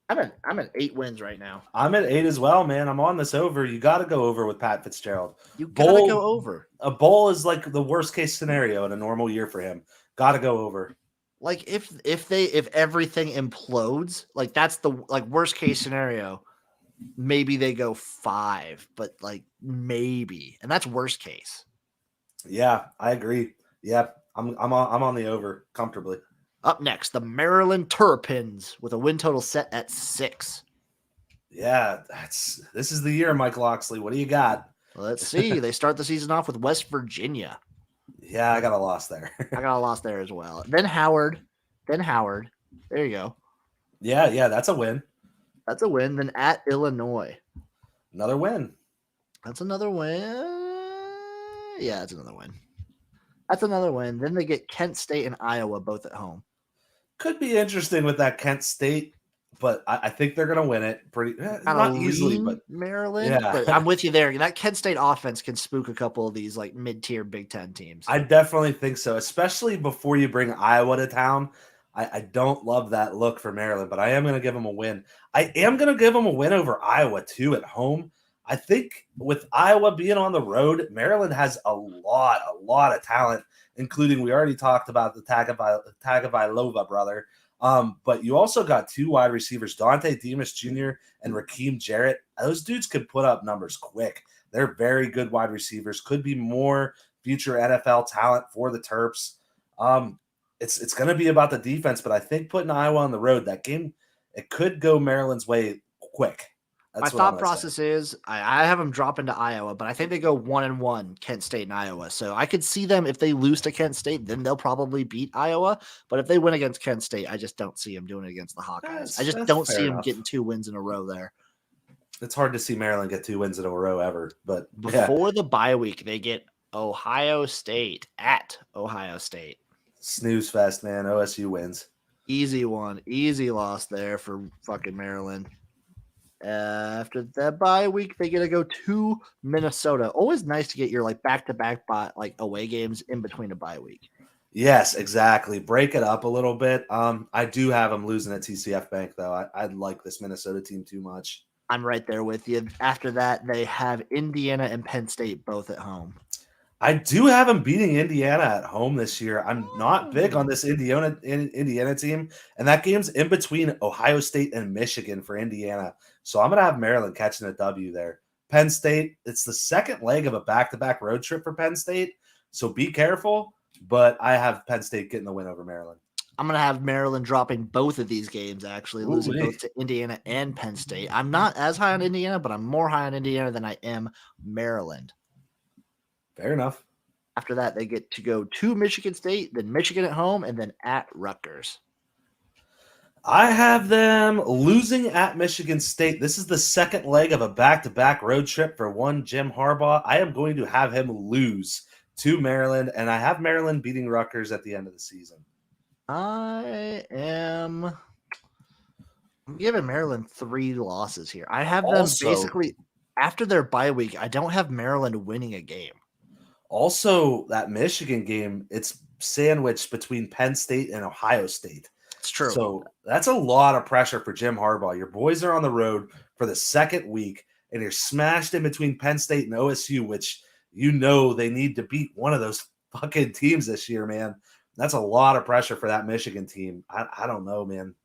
I'm at 8 wins right now. I'm at 8 as well, man. I'm on this over. You got to go over with Pat Fitzgerald. You got to go over. A bowl is like the worst case scenario in a normal year for him. Got to go over. Like if everything implodes, like that's the like worst case scenario. Maybe they go 5, but like maybe, and that's worst case. Yeah, I agree. Yep, I'm on the over comfortably. Up next, the Maryland Terrapins with a win total set at 6. Yeah, this is the year, Mike Loxley. What do you got? Let's see. They start the season off with West Virginia. Yeah, I got a loss there. I got a loss there as well. Then Howard. There you go. Yeah, that's a win. That's a win. Then at Illinois. Another win. That's another win. Yeah, that's another win. That's another win. Then they get Kent State and Iowa both at home. Could be interesting with that Kent State, but I think they're going to win it pretty not easily. But Maryland, yeah. But I'm with you there. That Kent State offense can spook a couple of these like mid-tier Big Ten teams. I definitely think so, especially before you bring Iowa to town. I don't love that look for Maryland, but I am going to give them a win. I am going to give them a win over Iowa too at home. I think with Iowa being on the road, Maryland has a lot of talent, including we already talked about the Tagovailoa brother. But you also got 2 wide receivers, Dante Demas Jr. and Raheem Jarrett. Those dudes could put up numbers quick. They're very good wide receivers. Could be more future NFL talent for the Terps. It's going to be about the defense, but I think putting Iowa on the road, that game, it could go Maryland's way quick. That's my thought process is I have them drop into Iowa, but I think they go 1-1, Kent State and Iowa. So I could see them if they lose to Kent State, then they'll probably beat Iowa. But if they win against Kent State, I just don't see them doing it against the Hawkeyes. I just don't see them getting 2 wins in a row there. It's hard to see Maryland get 2 wins in a row ever. But before the bye week, they get Ohio State at Ohio State. Snooze fest, man. OSU wins. Easy one. Easy loss there for fucking Maryland. After that bye week, they get to go to Minnesota. Always nice to get your like back-to-back like away games in between a bye week. Yes, exactly. Break it up a little bit. I do have them losing at TCF Bank though. I like this Minnesota team too much. I'm right there with you. After that, they have Indiana and Penn State both at home. I do have them beating Indiana at home this year. I'm not big on this Indiana team, and that game's in between Ohio State and Michigan for Indiana. So I'm going to have Maryland catching a W there. Penn State, it's the second leg of a back-to-back road trip for Penn State, so be careful, but I have Penn State getting the win over Maryland. I'm going to have Maryland dropping both of these games, actually, losing both to Indiana and Penn State. I'm not as high on Indiana, but I'm more high on Indiana than I am Maryland. Fair enough. After that, they get to go to Michigan State, then Michigan at home, and then at Rutgers. I have them losing at Michigan State. This is the second leg of a back-to-back road trip for one Jim Harbaugh. I am going to have him lose to Maryland, and I have Maryland beating Rutgers at the end of the season. I'm giving Maryland 3 losses here. I have them basically after their bye week. I don't have Maryland winning a game. Also, that Michigan game, it's sandwiched between Penn State and Ohio State. It's true. So that's a lot of pressure for Jim Harbaugh. Your boys are on the road for the second week, and you're smashed in between Penn State and OSU, which you know they need to beat one of those fucking teams this year, man. That's a lot of pressure for that Michigan team. I don't know, man.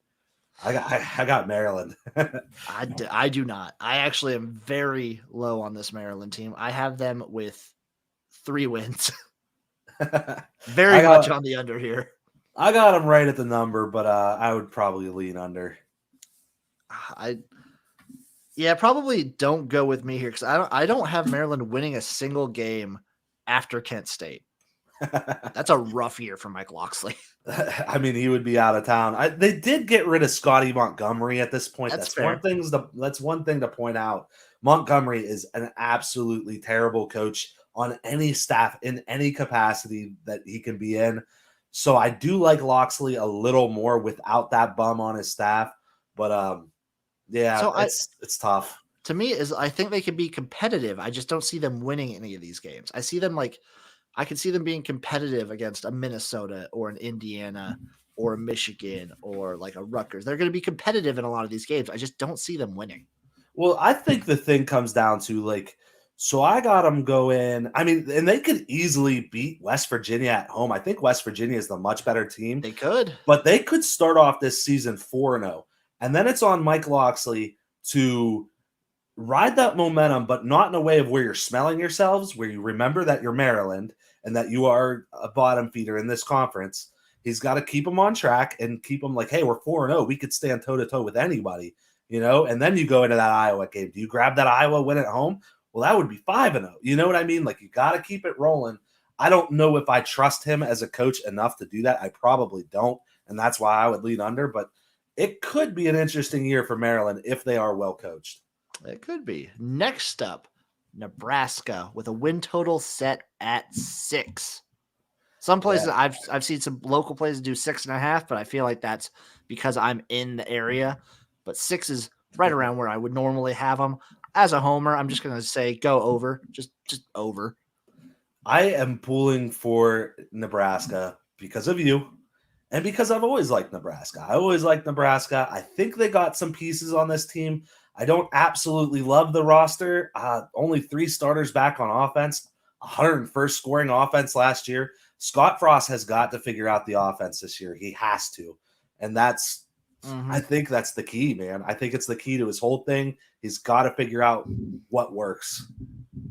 I got Maryland. I do not. I actually am very low on this Maryland team. I have them with 3 wins. Very much on the under here. I got them right at the number, but I would probably lean under. Probably don't go with me here because I don't have Maryland winning a single game after Kent State. That's a rough year for Mike Locksley. I mean, he would be out of town. They did get rid of Scotty Montgomery at this point. That's fair. That's one thing to point out. Montgomery is an absolutely terrible coach on any staff in any capacity that he can be in. So I do like Locksley a little more without that bum on his staff. But it's tough. To me, I think they can be competitive. I just don't see them winning any of these games. I see them I can see them being competitive against a Minnesota or an Indiana or a Michigan or like a Rutgers. They're going to be competitive in a lot of these games. I just don't see them winning. Well, I think the thing comes down to so I got them going. I mean, and they could easily beat West Virginia at home. I think West Virginia is the much better team. They could. But they could start off this season 4-0. And then it's on Mike Locksley to ride that momentum, but not in a way of where you're smelling yourselves, where you remember that you're Maryland and that you are a bottom feeder in this conference. He's got to keep them on track and keep them hey, we're 4-0. We could stand toe-to-toe with anybody, and then you go into that Iowa game. Do you grab that Iowa win at home? Well, that would be 5-0. You know what I mean? You got to keep it rolling. I don't know if I trust him as a coach enough to do that. I probably don't, and that's why I would lean under, but it could be an interesting year for Maryland if they are well coached. It could be. Next up, Nebraska with a win total set at 6. Some places I've seen some local places do 6.5, but I feel like that's because I'm in the area. But 6 is right around where I would normally have them. As a homer, I'm just going to say go over, just over. I am pulling for Nebraska because of you and because I've always liked Nebraska. I always liked Nebraska. I think they got some pieces on this team. I don't absolutely love the roster. Only 3 starters back on offense, 101st scoring offense last year. Scott Frost has got to figure out the offense this year. He has to. And I think that's the key, man. I think it's the key to his whole thing. He's got to figure out what works.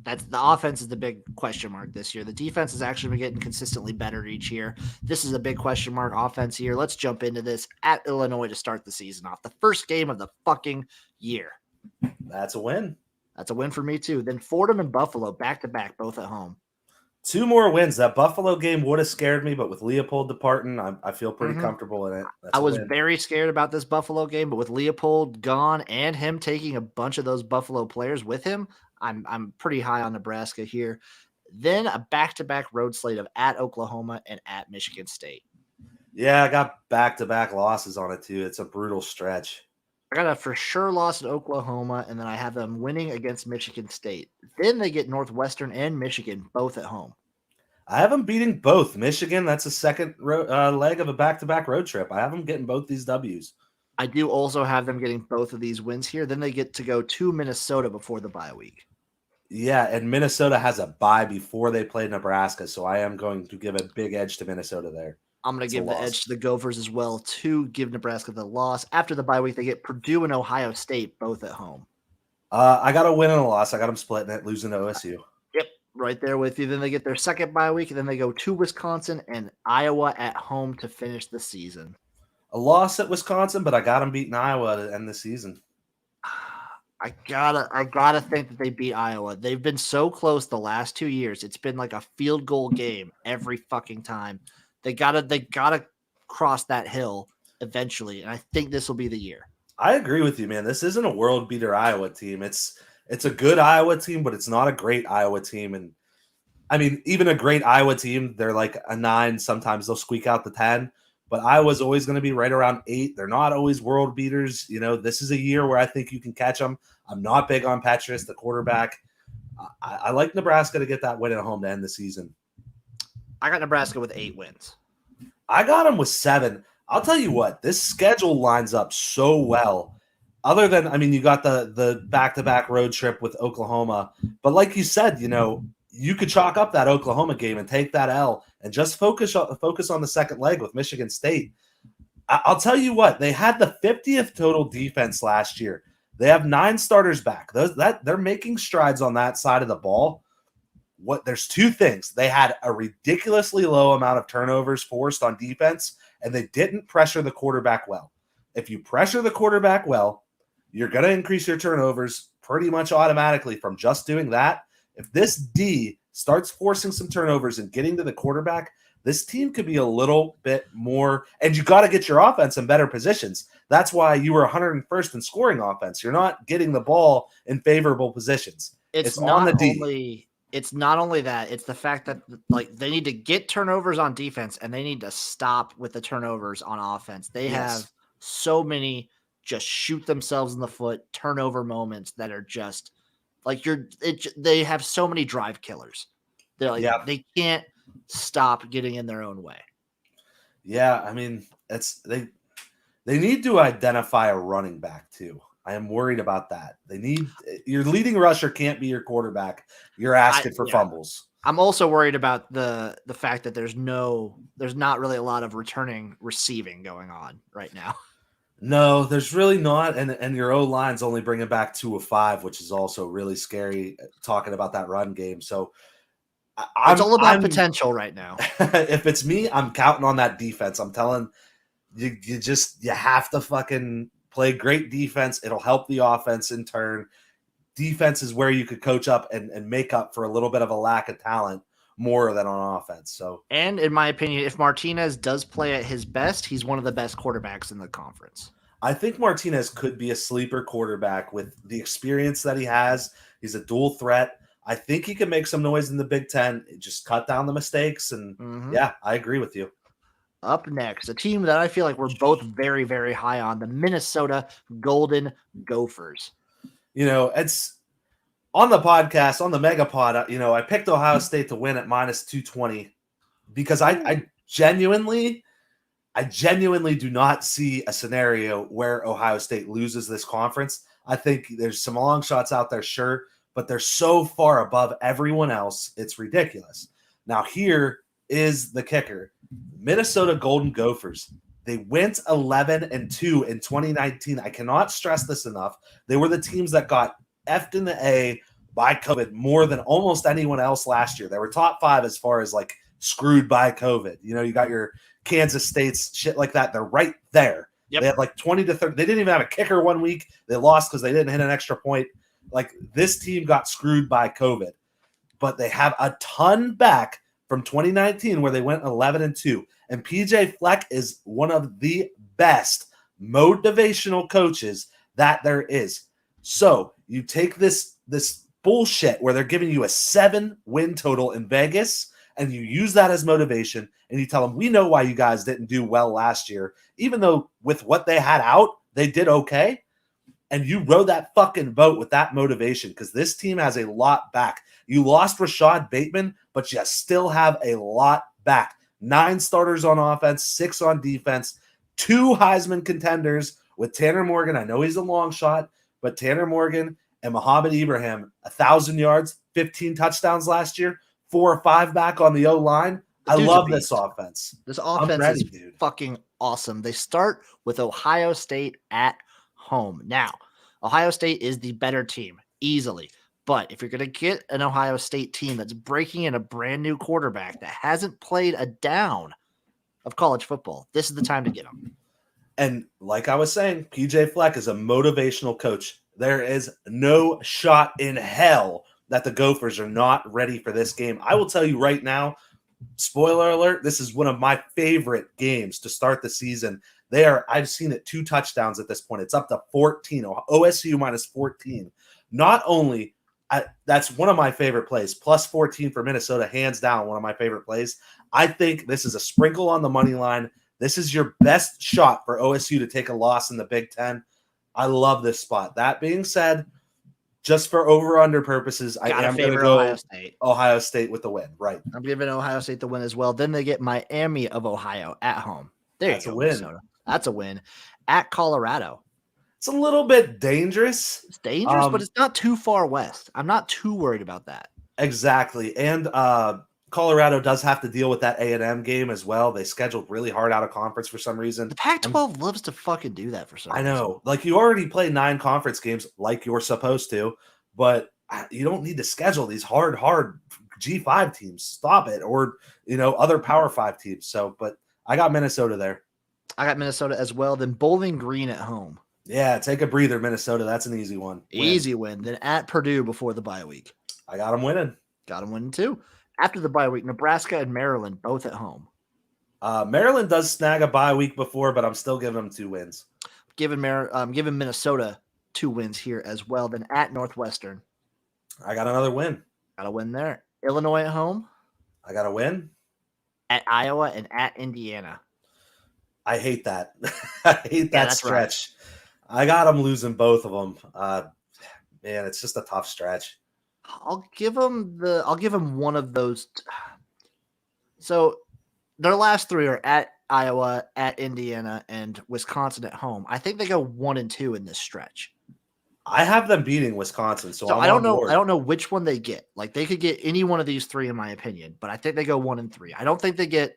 The offense is the big question mark this year. The defense has actually been getting consistently better each year. This is a big question mark offense here. Let's jump into this at Illinois to start the season off. The first game of the fucking year. That's a win. That's a win for me too. Then Fordham and Buffalo back-to-back, both at home. 2 more wins. That Buffalo game would have scared me, but with Leopold departing, I feel pretty comfortable in it. I was very scared about this Buffalo game, but with Leopold gone and him taking a bunch of those Buffalo players with him, I'm pretty high on Nebraska here. Then a back-to-back road slate of at Oklahoma and at Michigan State. Yeah, I got back-to-back losses on it too. It's a brutal stretch. I got a for sure loss at Oklahoma, and then I have them winning against Michigan State. Then they get Northwestern and Michigan both at home. I have them beating both. Michigan, that's a second leg of a back-to-back road trip. I have them getting both these W's. I do also have them getting both of these wins here. Then they get to go to Minnesota before the bye week. Yeah, and Minnesota has a bye before they play Nebraska, so I am going to give a big edge to Minnesota there. I'm going to give the edge to the Gophers as well to give Nebraska the loss. After the bye week, they get Purdue and Ohio State both at home. I got a win and a loss. I got them splitting it, losing to OSU. Yep, right there with you. Then they get their second bye week, and then they go to Wisconsin and Iowa at home to finish the season. A loss at Wisconsin, but I got them beating Iowa to end the season. I gotta think that they beat Iowa. They've been so close the last 2 years. It's been like a field goal game every fucking time. They gotta cross that hill eventually, and I think this will be the year. I agree with you, man. This isn't a world beater Iowa team. It's a good Iowa team, but it's not a great Iowa team. And I mean, even a great Iowa team, they're like a 9. Sometimes they'll squeak out the 10. But Iowa's always going to be right around 8. They're not always world beaters. This is a year where I think you can catch them. I'm not big on Petrus, the quarterback. I like Nebraska to get that win at home to end the season. I got Nebraska with 8 wins. I got them with 7. I'll tell you what, this schedule lines up so well. Other than, you got the back-to-back road trip with Oklahoma. But like you said, you could chalk up that Oklahoma game and take that L and just focus on the second leg with Michigan State. I'll tell you what, they had the 50th total defense last year. They have 9 starters back. They're making strides on that side of the ball. There's two things. They had a ridiculously low amount of turnovers forced on defense, and they didn't pressure the quarterback well. If you pressure the quarterback well, you're going to increase your turnovers pretty much automatically from just doing that. If this D starts forcing some turnovers and getting to the quarterback, this team could be a little bit more, and you got to get your offense in better positions. That's why you were 101st in scoring offense. You're not getting the ball in favorable positions. It's on the D. It's not only that, it's the fact that like they need to get turnovers on defense and they need to stop with the turnovers on offense. They have so many just shoot themselves in the foot turnover moments that are just like they have so many drive killers. They're like they can't stop getting in their own way. Yeah, I mean, they need to identify a running back too. I am worried about that. Your leading rusher can't be your quarterback. You're asking for fumbles. I'm also worried about the fact that there's not really a lot of returning receiving going on right now. No, there's really not, and your O line's only bringing back 2 of 5, which is also really scary. Talking about that run game, so it's all about potential right now. If it's me, I'm counting on that defense. I'm telling you, you have to fucking play great defense. It'll help the offense in turn. Defense is where you could coach up and make up for a little bit of a lack of talent more than on offense. So, and in my opinion, if Martinez does play at his best, he's one of the best quarterbacks in the conference. I think Martinez could be a sleeper quarterback with the experience that he has. He's a dual threat. I think he can make some noise in the Big Ten. Just cut down the mistakes. And yeah, I agree with you. Up next, a team that I feel like we're both very, very high on, the Minnesota Golden Gophers. It's on the podcast, on the Megapod, I picked Ohio State to win at minus 220 because I genuinely do not see a scenario where Ohio State loses this conference. I think there's some long shots out there, sure, but they're so far above everyone else. It's ridiculous. Now, here is the kicker. Minnesota Golden Gophers. They went 11-2 in 2019. I cannot stress this enough. They were the teams that got F'd in the A by COVID more than almost anyone else last year. They were top 5 as far as like screwed by COVID. You got your Kansas States, shit like that. They're right there. Yep. They had like 20 to 30. They didn't even have a kicker one week. They lost because they didn't hit an extra point. Like this team got screwed by COVID, but they have a ton back from 2019 where they went 11-2. And PJ Fleck is one of the best motivational coaches that there is. So you take this bullshit where they're giving you a 7-win total in Vegas, and you use that as motivation, and you tell them, we know why you guys didn't do well last year, even though with what they had out, they did okay. And you rode that fucking boat with that motivation because this team has a lot back. You lost Rashad Bateman, but you still have a lot back. 9 starters on offense, 6 on defense, 2 Heisman contenders with Tanner Morgan. I know he's a long shot, but Tanner Morgan and Muhammad Ibrahim, 1,000 yards, 15 touchdowns last year, 4 or 5 back on the O-line. I love this offense. This offense is fucking awesome. They start with Ohio State at home. Now, Ohio State is the better team, easily. But if you're going to get an Ohio State team that's breaking in a brand new quarterback that hasn't played a down of college football, this is the time to get them. And like I was saying, PJ Fleck is a motivational coach. There is no shot in hell that the Gophers are not ready for this game. I will tell you right now, spoiler alert, this is one of my favorite games to start the season. I've seen it 2 touchdowns at this point. It's up to 14. OSU minus 14. Not only that's one of my favorite plays. Plus 14 for Minnesota, hands down, one of my favorite plays. I think this is a sprinkle on the money line. This is your best shot for OSU to take a loss in the Big Ten. I love this spot. That being said, just for over-under purposes, I am going to go Ohio State with the win. Right. I'm giving Ohio State the win as well. Then they get Miami of Ohio at home. That's a win. Minnesota. That's a win. At Colorado. It's a little bit dangerous. It's dangerous, but it's not too far west. I'm not too worried about that. Exactly. And Colorado does have to deal with that A&M game as well. They scheduled really hard out of conference for some reason. The Pac-12 loves to fucking do that for some reason. I know. Like, you already play 9 conference games like you're supposed to, but you don't need to schedule these hard G5 teams. Stop it. Or, other Power 5 teams. So, but I got Minnesota there. I got Minnesota as well. Then Bowling Green at home. Yeah, take a breather, Minnesota. That's an easy one. Easy win. Then at Purdue before the bye week. I got them winning. Got them winning too. After the bye week, Nebraska and Maryland both at home. Maryland does snag a bye week before, but I'm still giving them 2 wins. Giving Minnesota 2 wins here as well. Then at Northwestern. I got another win. Got a win there. Illinois at home. I got a win. At Iowa and at Indiana. I hate that. I hate that stretch. Right. I got them losing both of them. Man, it's just a tough stretch. I'll give them one of those. So their last 3 are at Iowa, at Indiana, and Wisconsin at home. I think they go 1-2 in this stretch. I have them beating Wisconsin, so I don't know. I don't know which one they get. Like, they could get any one of these 3, in my opinion, but I think they go 1-3. I don't think they get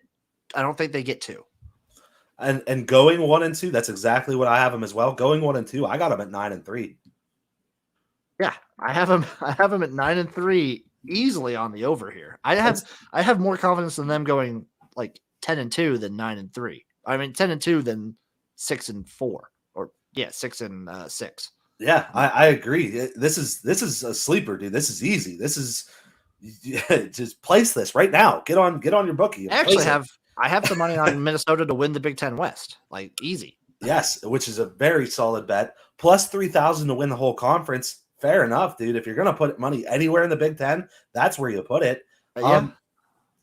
2. And going 1-2, that's exactly what I have them as well. Going 1-2, I got them at 9-3. Yeah, I have them at 9-3 easily on the over here. I have more confidence in them going like 10-2 than 9-3. I mean 10-2 than 6-4 or 6-6. Yeah, I agree. This is a sleeper, dude. This is easy. This is just place this right now. Get on your bookie. I have some money on Minnesota to win the Big Ten West. Like, easy. Yes, which is a very solid bet. Plus 3,000 to win the whole conference. Fair enough, dude. If you're going to put money anywhere in the Big Ten, that's where you put it. Yeah.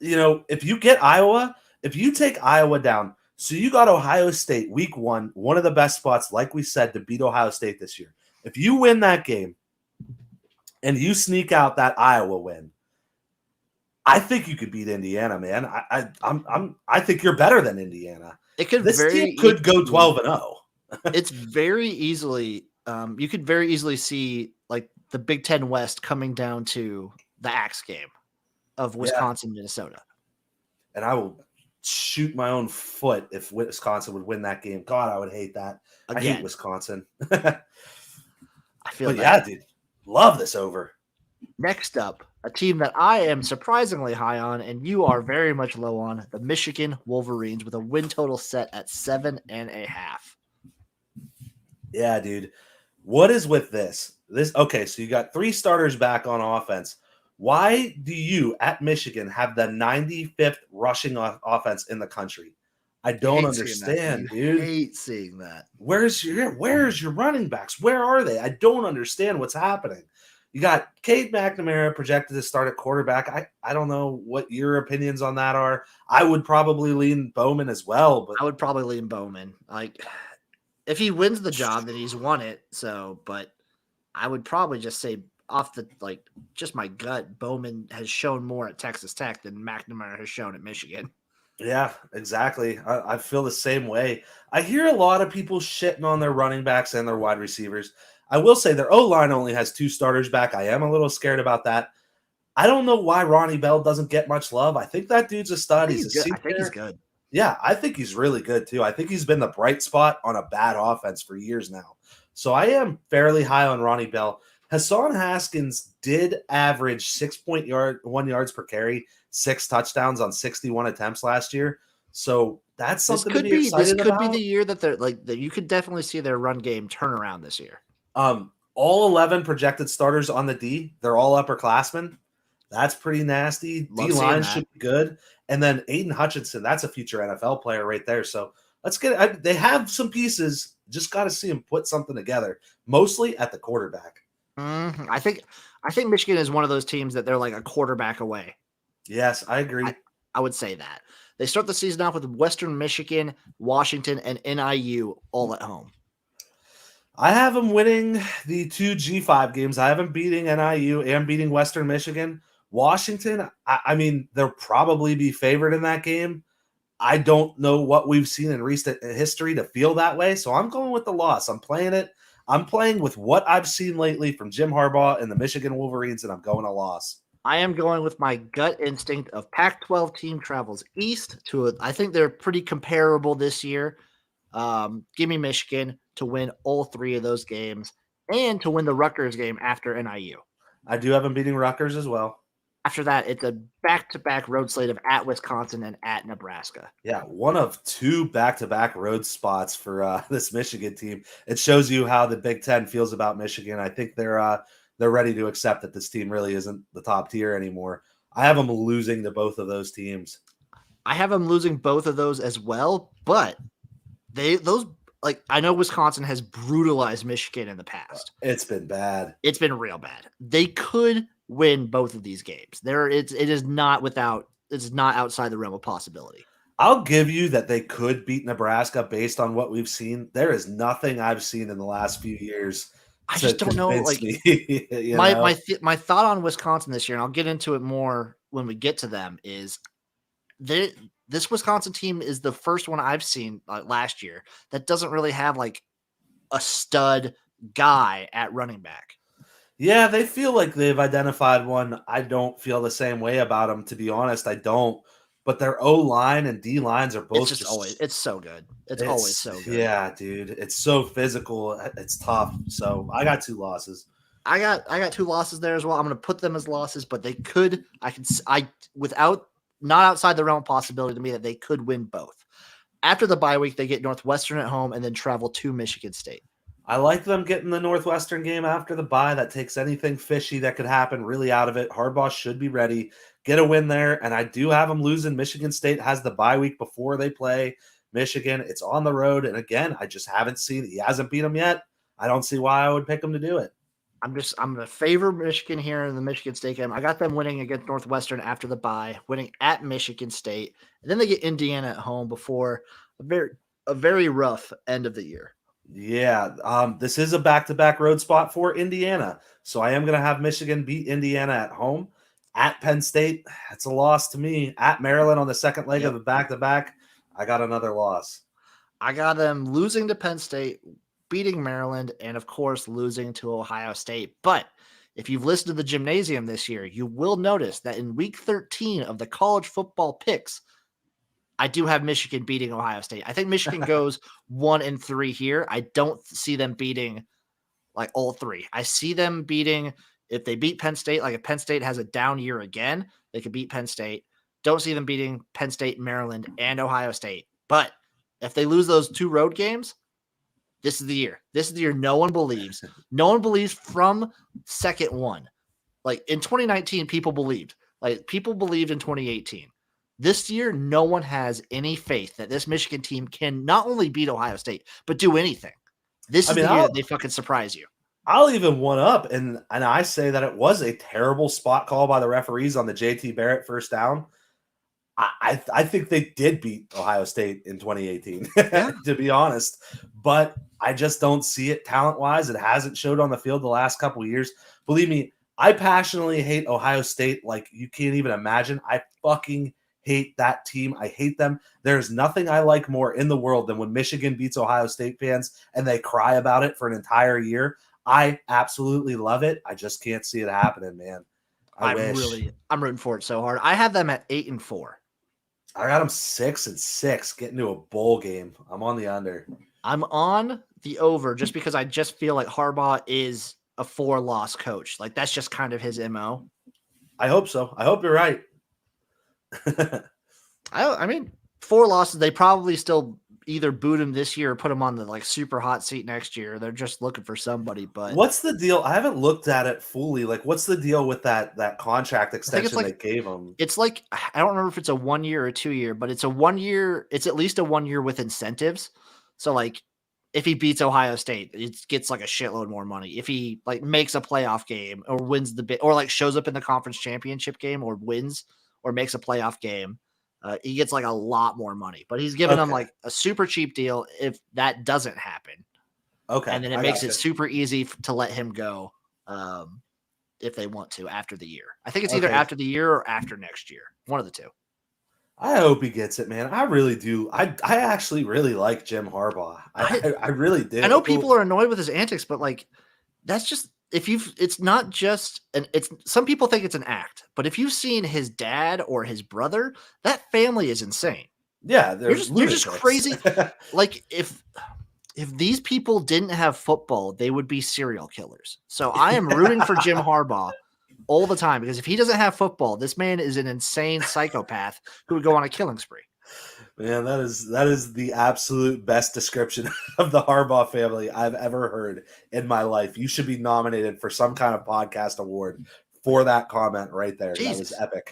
If you get Iowa, if you take Iowa down, so you got Ohio State week 1, one of the best spots, like we said, to beat Ohio State this year. If you win that game and you sneak out that Iowa win, I think you could beat Indiana, man. I think you're better than Indiana. This team could go 12-0. It's very easily. You could very easily see like the Big Ten West coming down to the axe game of Wisconsin, Minnesota. And I will shoot my own foot if Wisconsin would win that game. God, I would hate that. Again. I hate Wisconsin. I feel but yeah, dude. Love this over. Next up, a team that I am surprisingly high on, and you are very much low on, the Michigan Wolverines, with a win total set at 7.5. Yeah, dude. What is with this? Okay, so you got 3 starters back on offense. Why do you, at Michigan, have the 95th rushing offense in the country? I don't understand, dude. I hate seeing that. Where's your running backs? Where are they? I don't understand what's happening. You got Cade McNamara projected to start at quarterback. I don't know what your opinions on that are. I would probably lean Bowman as well. But I would probably lean Bowman. Like, if he wins the job, then he's won it. So, but I would probably just say just my gut, Bowman has shown more at Texas Tech than McNamara has shown at Michigan. Yeah, exactly. I feel the same way. I hear a lot of people shitting on their running backs and their wide receivers. I will say their O-line only has 2 starters back. I am a little scared about that. I don't know why Ronnie Bell doesn't get much love. I think that dude's a stud. He's a senior. I think he's good. Yeah, I think he's really good too. I think he's been the bright spot on a bad offense for years now. So I am fairly high on Ronnie Bell. Hassan Haskins did average 6.1 yards per carry, 6 touchdowns on 61 attempts last year. So that's something to be excited about. This could be the year that they're that you could definitely see their run game turn around this year. All 11 projected starters on the D, they're all upperclassmen. That's pretty nasty. D-line should be good. And then Aiden Hutchinson, that's a future NFL player right there. So let's get they have some pieces. Just got to see them put something together, mostly at the quarterback. Mm-hmm. I think Michigan is one of those teams that they're like a quarterback away. Yes, I agree. I would say that. They start the season off with Western Michigan, Washington, and NIU all at home. I have them winning the 2 G5 games. I have them beating NIU and beating Western Michigan. Washington, I mean, they'll probably be favored in that game. I don't know what we've seen in recent history to feel that way, so I'm going with the loss. I'm playing it. I'm playing with what I've seen lately from Jim Harbaugh and the Michigan Wolverines, and I'm going a loss. I am going with my gut instinct of Pac-12 team travels east to I think they're pretty comparable this year. Give me Michigan to win all three of those games and to win the Rutgers game after NIU. I do have them beating Rutgers as well. After that, it's a back-to-back road slate of at Wisconsin and at Nebraska. Yeah, one of two back-to-back road spots for this Michigan team. It shows you how the Big Ten feels about Michigan. I think they're ready to accept that this team really isn't the top tier anymore. I have them losing to both of those teams. I have them losing both of those as well, but I know Wisconsin has brutalized Michigan in the past. It's been bad. It's been real bad. They could win both of these games. It is not outside the realm of possibility. I'll give you that they could beat Nebraska based on what we've seen. There is nothing I've seen in the last few years. I just don't know. Like my thought on Wisconsin this year, and I'll get into it more when we get to them, is this Wisconsin team is the first one I've seen last year that doesn't really have like a stud guy at running back. Yeah, they feel like they've identified one. I don't feel the same way about them, to be honest. I don't. But their O line and D lines are both it's so good. It's always so good. Yeah, dude. It's so physical. It's tough. So I got two losses. I got two losses there as well. I'm gonna put them as losses, but they could without not outside the realm of possibility to me that they could win both. After the bye week, they get Northwestern at home and then travel to Michigan State. I like them getting the Northwestern game after the bye. That takes anything fishy that could happen really out of it. Harbaugh should be ready. Get a win there, and I do have them losing. Michigan State has the bye week before they play Michigan. It's on the road, and again, I just haven't seen – he hasn't beat them yet. I don't see why I would pick him to do it. I'm going to favor Michigan here in the Michigan State game. I got them winning against Northwestern after the bye, winning at Michigan State, and then they get Indiana at home before a very rough end of the year. Yeah, this is a back-to-back road spot for Indiana, so I am going to have Michigan beat Indiana at home. At Penn State, that's a loss to me. At Maryland on the second leg of the back-to-back, I got another loss. I got them losing to Penn State, beating Maryland, and, of course, losing to Ohio State. But if you've listened to the Jimnasium this year, you will notice that in Week 13 of the college football picks, I do have Michigan beating Ohio State. I think Michigan goes 1-3 here. I don't see them beating like all three. I see them beating if they beat Penn State. Like if Penn State has a down year again, they could beat Penn State. Don't see them beating Penn State, Maryland, and Ohio State. But if they lose those two road games, this is the year. This is the year no one believes. No one believes from second one. Like in 2019, people believed. Like people believed in 2018. This year, no one has any faith that this Michigan team can not only beat Ohio State, but do anything. This is the year that they fucking surprise you. I'll even one up, and I say that it was a terrible spot call by the referees on the JT Barrett first down. I think they did beat Ohio State in 2018, to be honest. But I just don't see it talent-wise. It hasn't showed on the field the last couple of years. Believe me, I passionately hate Ohio State like you can't even imagine. I fucking hate that team. I hate them. There's nothing I like more in the world than when Michigan beats Ohio State fans and they cry about it for an entire year. I absolutely love it. I just can't see it happening, man. I'm rooting for it so hard. I have them at 8-4. I got them 6-6, getting to a bowl game. I'm on the under. I'm on the over just because I just feel like Harbaugh is a 4-loss coach. Like that's just kind of his MO. I hope so. I hope you're right. I mean, 4 losses. They probably still either boot him this year or put him on the like super hot seat next year. They're just looking for somebody. But what's the deal? I haven't looked at it fully. Like, what's the deal with that contract extension they gave him? It's like I don't remember if it's a 1 year or 2 year, but it's a 1 year. It's at least a 1 year with incentives. So like, if he beats Ohio State, it gets like a shitload more money. If he like makes a playoff game or wins the bit or like shows up in the conference championship game or wins or makes a playoff game, he gets like a lot more money. But he's giving them like a super cheap deal if that doesn't happen. Okay. And then it makes it super easy to let him go if they want to after the year. I think it's either after the year or after next year. One of the two. I hope he gets it, man. I really do. I actually really like Jim Harbaugh. I really do. I know people are annoyed with his antics, but like that's just it's not just it's some people think it's an act, but if you've seen his dad or his brother, that family is insane. Yeah, they're You're just lunatics. crazy. Like if these people didn't have football, they would be serial killers. So I am rooting for Jim Harbaugh all the time because if he doesn't have football, this man is an insane psychopath who would go on a killing spree. Man, that is the absolute best description of the Harbaugh family I've ever heard in my life. You should be nominated for some kind of podcast award for that comment right there. Jesus. That was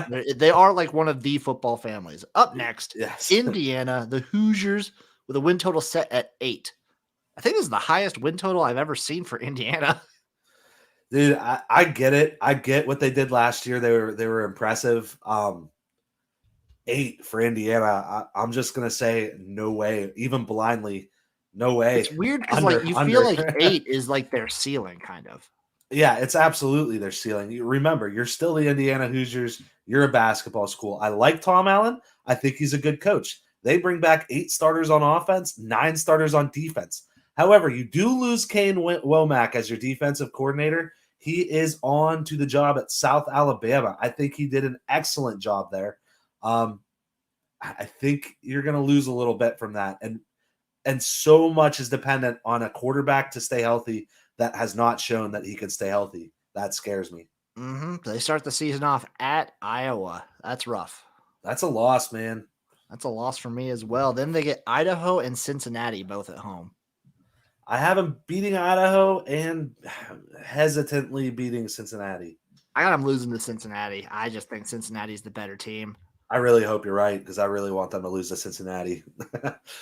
epic. They are like one of the football families. Up next, Yes. Indiana, the Hoosiers with a win total set at 8. I think this is the highest win total I've ever seen for Indiana. Dude, I get it. I get what they did last year. They were impressive. 8 for Indiana. I'm just gonna say no way. Even blindly, no way. It's weird because like you feel like 8 is like their ceiling, kind of. Yeah, it's absolutely their ceiling. You remember, you're still the Indiana Hoosiers. You're a basketball school. I like Tom Allen. I think he's a good coach. They bring back 8 starters on offense, 9 starters on defense. However, you do lose Kane Womack as your defensive coordinator. He is on to the job at South Alabama. I think he did an excellent job there. I think you're going to lose a little bit from that. And so much is dependent on a quarterback to stay healthy that has not shown that he can stay healthy. That scares me. They start the season off at Iowa. That's rough. That's a loss, man. That's a loss for me as well. Then they get Idaho and Cincinnati both at home. I have them beating Idaho and hesitantly beating Cincinnati. I got them losing to Cincinnati. I just think Cincinnati's the better team. I really hope you're right because I really want them to lose to Cincinnati.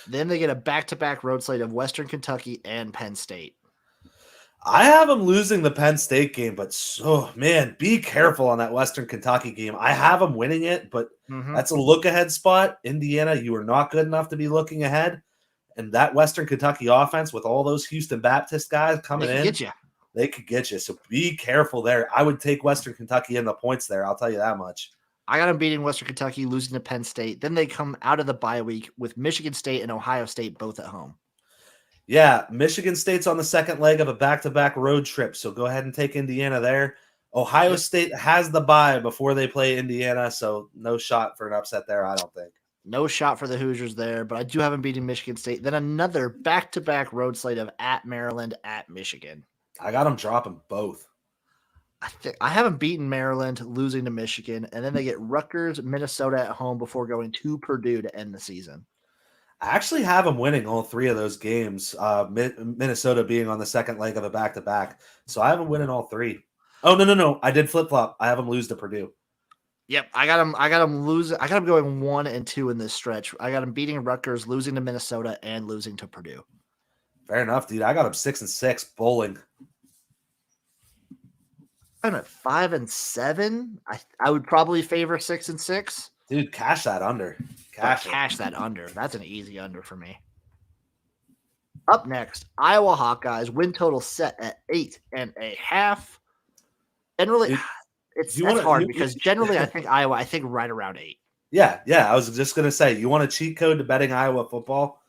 Then they get a back-to-back road slate of Western Kentucky and Penn State. I have them losing the Penn State game, but man, be careful on that Western Kentucky game. I have them winning it, but that's a look-ahead spot. Indiana, you are not good enough to be looking ahead. And that Western Kentucky offense with all those Houston Baptist guys coming in, they could get you. So be careful there. I would take Western Kentucky in the points there. I'll tell you that much. I got them beating Western Kentucky, losing to Penn State. Then they come out of the bye week with Michigan State and Ohio State both at home. Yeah, Michigan State's on the second leg of a back-to-back road trip, so go ahead and take Indiana there. Ohio State has the bye before they play Indiana, so no shot for an upset there, I don't think. No shot for the Hoosiers there, but I do have them beating Michigan State. Then another back-to-back road slate of at Maryland, at Michigan. I got them dropping both. I haven't beaten Maryland, losing to Michigan, and then they get Rutgers, Minnesota at home before going to Purdue to end the season. I actually have them winning all 3 of those games, Minnesota being on the second leg of a back-to-back. So I have them winning all 3. Oh, no. I did flip-flop. I have them lose to Purdue. Yep, I got them losing. I got them going 1-2 in this stretch. I got them beating Rutgers, losing to Minnesota, and losing to Purdue. Fair enough, dude. I got them 6-6 bowling. I'm at 5-7. I would probably favor 6-6. Dude, cash that under. Cash that under. That's an easy under for me. Up next, Iowa Hawkeyes win total set at 8.5. And really, that's hard because generally I think Iowa. I think right around 8. Yeah. I was just gonna say, you want a cheat code to betting Iowa football?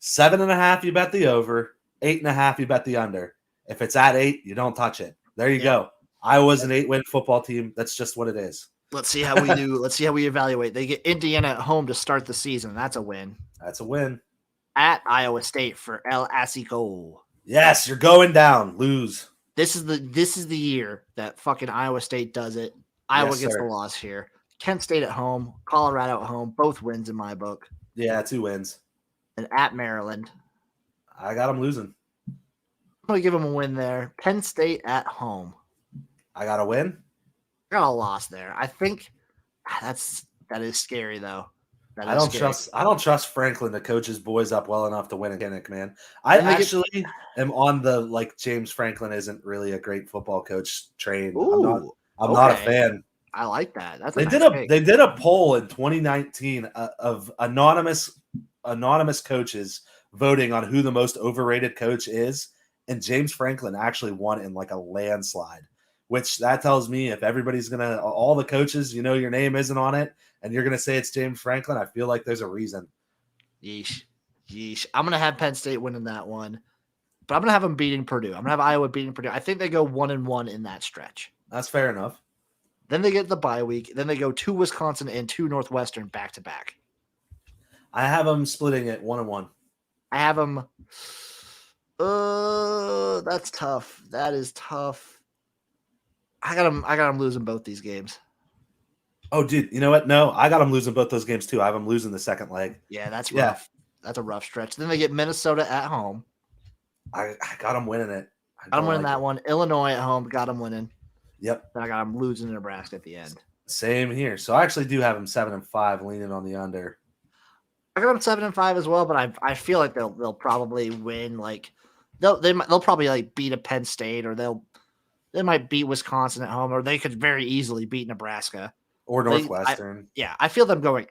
7.5, you bet the over. 8.5, you bet the under. If it's at 8, you don't touch it. There you go. Iowa's an 8-win football team. That's just what it is. Let's see how we do. Let's see how we evaluate. They get Indiana at home to start the season. That's a win. That's a win. At Iowa State for El Asico. Yes, you're going down. Lose. This is the year that fucking Iowa State does it. Iowa gets the loss here. Kent State at home, Colorado at home, both wins in my book. Yeah, 2 wins. And at Maryland. I got them losing. I'm going to give them a win there. Penn State at home. I got a win. I got a loss there. I think that is scary though. I don't trust Franklin to coach his boys up well enough to win a Kinnick, man. I actually am on the James Franklin isn't really a great football coach train. Ooh, I'm not a fan. I like that. They did a poll in 2019 of anonymous coaches voting on who the most overrated coach is, and James Franklin actually won in a landslide. Which that tells me if everybody's all the coaches, your name isn't on it, and you're gonna say it's James Franklin, I feel like there's a reason. Yeesh. I'm gonna have Penn State winning that one. but I'm going to have them beating Purdue. I'm going to have Iowa beating Purdue. I think they go 1-1 in that stretch. That's fair enough. Then they get the bye week. Then they go to Wisconsin and to Northwestern back to back. I have them splitting it 1-1. I have them. That's tough. That is tough. I got them losing both these games. Oh, dude, you know what? No, I got them losing both those games too. I have them losing the second leg. Yeah, that's rough. That's a rough stretch. Then they get Minnesota at home. I got them winning it. Got them winning that one. Illinois at home. Got them winning. Yep. Then I got them losing to Nebraska at the end. Same here. So I actually do have them 7-5, leaning on the under. I got them 7-5 as well, but I feel like they'll probably win. Like they'll probably like beat a Penn State, or they might beat Wisconsin at home, or they could very easily beat Nebraska or Northwestern. I feel them going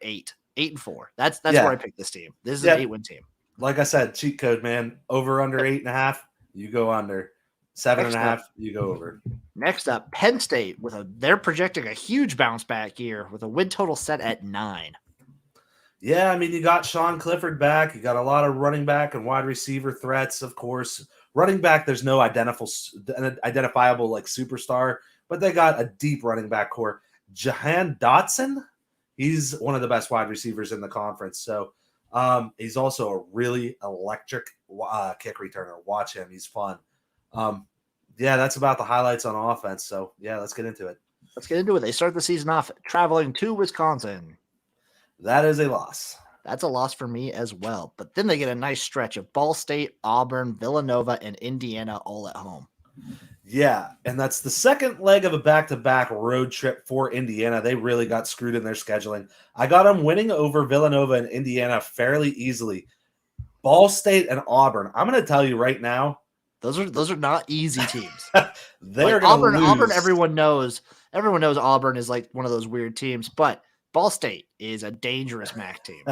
8-4. That's where I picked this team. This is an 8-win team. Like I said, cheat code, man. Over under 8.5, you go under. 7.5, you go over. Next up, Penn State they're projecting a huge bounce back year with a win total set at 9. Yeah, I mean, you got Sean Clifford back. You got a lot of running back and wide receiver threats, of course. Running back, there's no identifiable like superstar, but they got a deep running back core. Jahan Dotson, he's one of the best wide receivers in the conference. So he's also a really electric kick returner. Watch him. He's fun. Yeah, that's about the highlights on offense. So, yeah, let's get into it. They start the season off traveling to Wisconsin. That is a loss. That's a loss for me as well. But then they get a nice stretch of Ball State, Auburn, Villanova, and Indiana all at home. Yeah, and that's the second leg of a back-to-back road trip for Indiana. They really got screwed in their scheduling. I got them winning over Villanova and Indiana fairly easily. Ball State and Auburn, I'm going to tell you right now, those are not easy teams. They're like Auburn. Everyone knows Auburn is like one of those weird teams, but Ball State is a dangerous MAC team.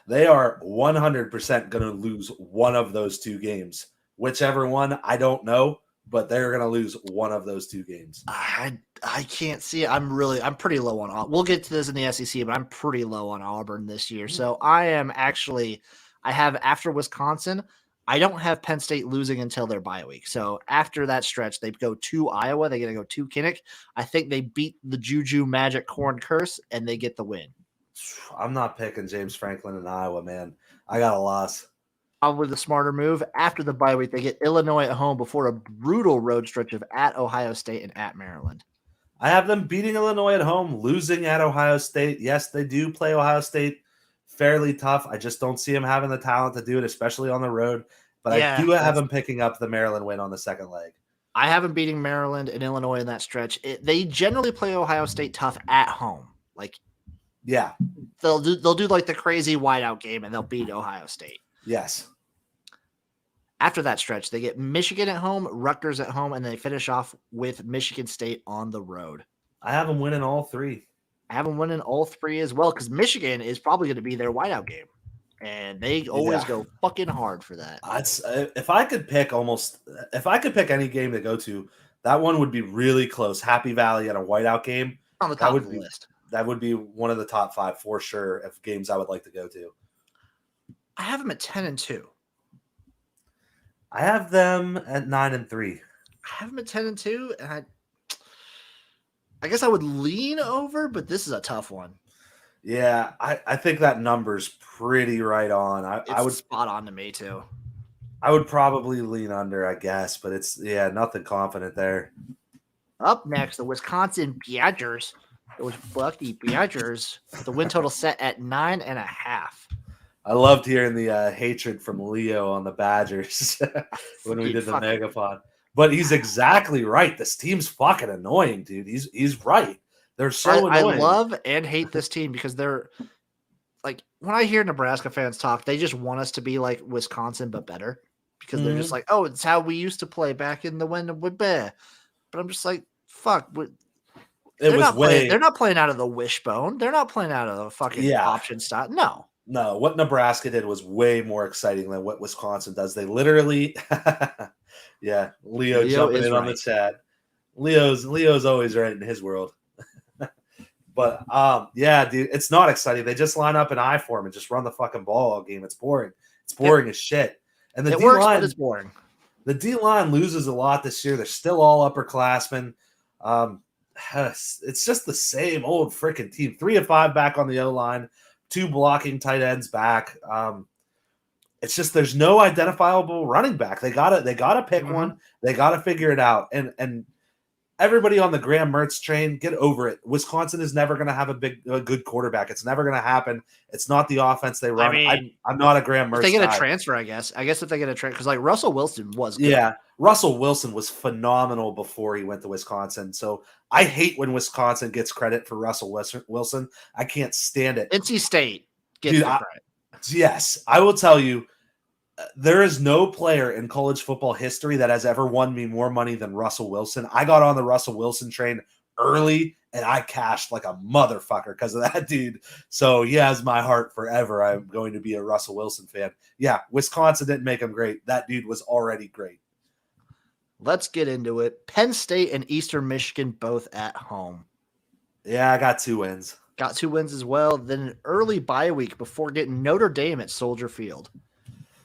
They are 100% going to lose one of those two games. Whichever one, I don't know, but they're going to lose one of those two games. I can't see it. I'm pretty low on Auburn. We'll get to this in the SEC, but I'm pretty low on Auburn this year. So I have after Wisconsin, I don't have Penn State losing until their bye week. So after that stretch, they go to Iowa. They're going to go to Kinnick. I think they beat the Juju Magic Corn Curse, and they get the win. I'm not picking James Franklin in Iowa, man. I got a loss. Probably the smarter move. After the bye week, they get Illinois at home before a brutal road stretch of at Ohio State and at Maryland. I have them beating Illinois at home, losing at Ohio State. Yes, they do play Ohio State fairly tough. I just don't see them having the talent to do it, especially on the road. But I do have them picking up the Maryland win on the second leg. I have them beating Maryland and Illinois in that stretch. They generally play Ohio State tough at home. Like, yeah, they'll do like the crazy whiteout game, and they'll beat Ohio State. Yes. After that stretch, they get Michigan at home, Rutgers at home, and they finish off with Michigan State on the road. I have them winning all three. I have them winning all three as well, because Michigan is probably going to be their whiteout game. And they always go fucking hard for that. If I could pick any game to go to, that one would be really close. Happy Valley and a whiteout game. On the top of the list. That would be one of the top 5 for sure of games I would like to go to. I have them at 10-2. I have them at 9-3. I have them at 10-2, and I guess I would lean over, but this is a tough one. Yeah, I think that number's pretty right on. I would spot on to me too. I would probably lean under, I guess, but it's nothing confident there. Up next, the Wisconsin Badgers. Those Bucky Badgers. The win total set at 9.5. I loved hearing the hatred from Leo on the Badgers when we did the Megapod. But he's exactly right. This team's fucking annoying, dude. He's right. They're so annoying. I love and hate this team because they're like, when I hear Nebraska fans talk, they just want us to be like Wisconsin, but better, because they're just like, oh, it's how we used to play back in the when. But I'm just like, fuck. They're not playing out of the wishbone. They're not playing out of the fucking option style. No, what Nebraska did was way more exciting than what Wisconsin does. They literally, Leo jumping in on the chat. Leo's always right in his world. But dude, it's not exciting. They just line up an I form and just run the fucking ball all game. It's boring. It's boring as shit. And the D-line, works, but it's boring. The D-line loses a lot this year. They're still all upperclassmen. Um, it's just the same old freaking team. 3 of 5 back on the O-line, 2 blocking tight ends back. It's just there's no identifiable running back. They gotta pick one. They gotta figure it out. And everybody on the Graham Mertz train, get over it. Wisconsin is never going to have a good quarterback. It's never going to happen. It's not the offense they run. I mean, I'm not a Graham Mertz if they get guy. a transfer, I guess if they get a transfer, because like Russell Wilson was good. Yeah, Russell Wilson was phenomenal before he went to Wisconsin. So I hate when Wisconsin gets credit for Russell Wilson. I can't stand it. NC State gets the credit. Yes, I will tell you, there is no player in college football history that has ever won me more money than Russell Wilson. I got on the Russell Wilson train early and I cashed like a motherfucker because of that dude. So he has my heart forever. I'm going to be a Russell Wilson fan. Yeah, Wisconsin didn't make him great. That dude was already great. Let's get into it. Penn State and Eastern Michigan both at home. Yeah, I got 2 wins. Got 2 wins as well. Then an early bye week before getting Notre Dame at Soldier Field.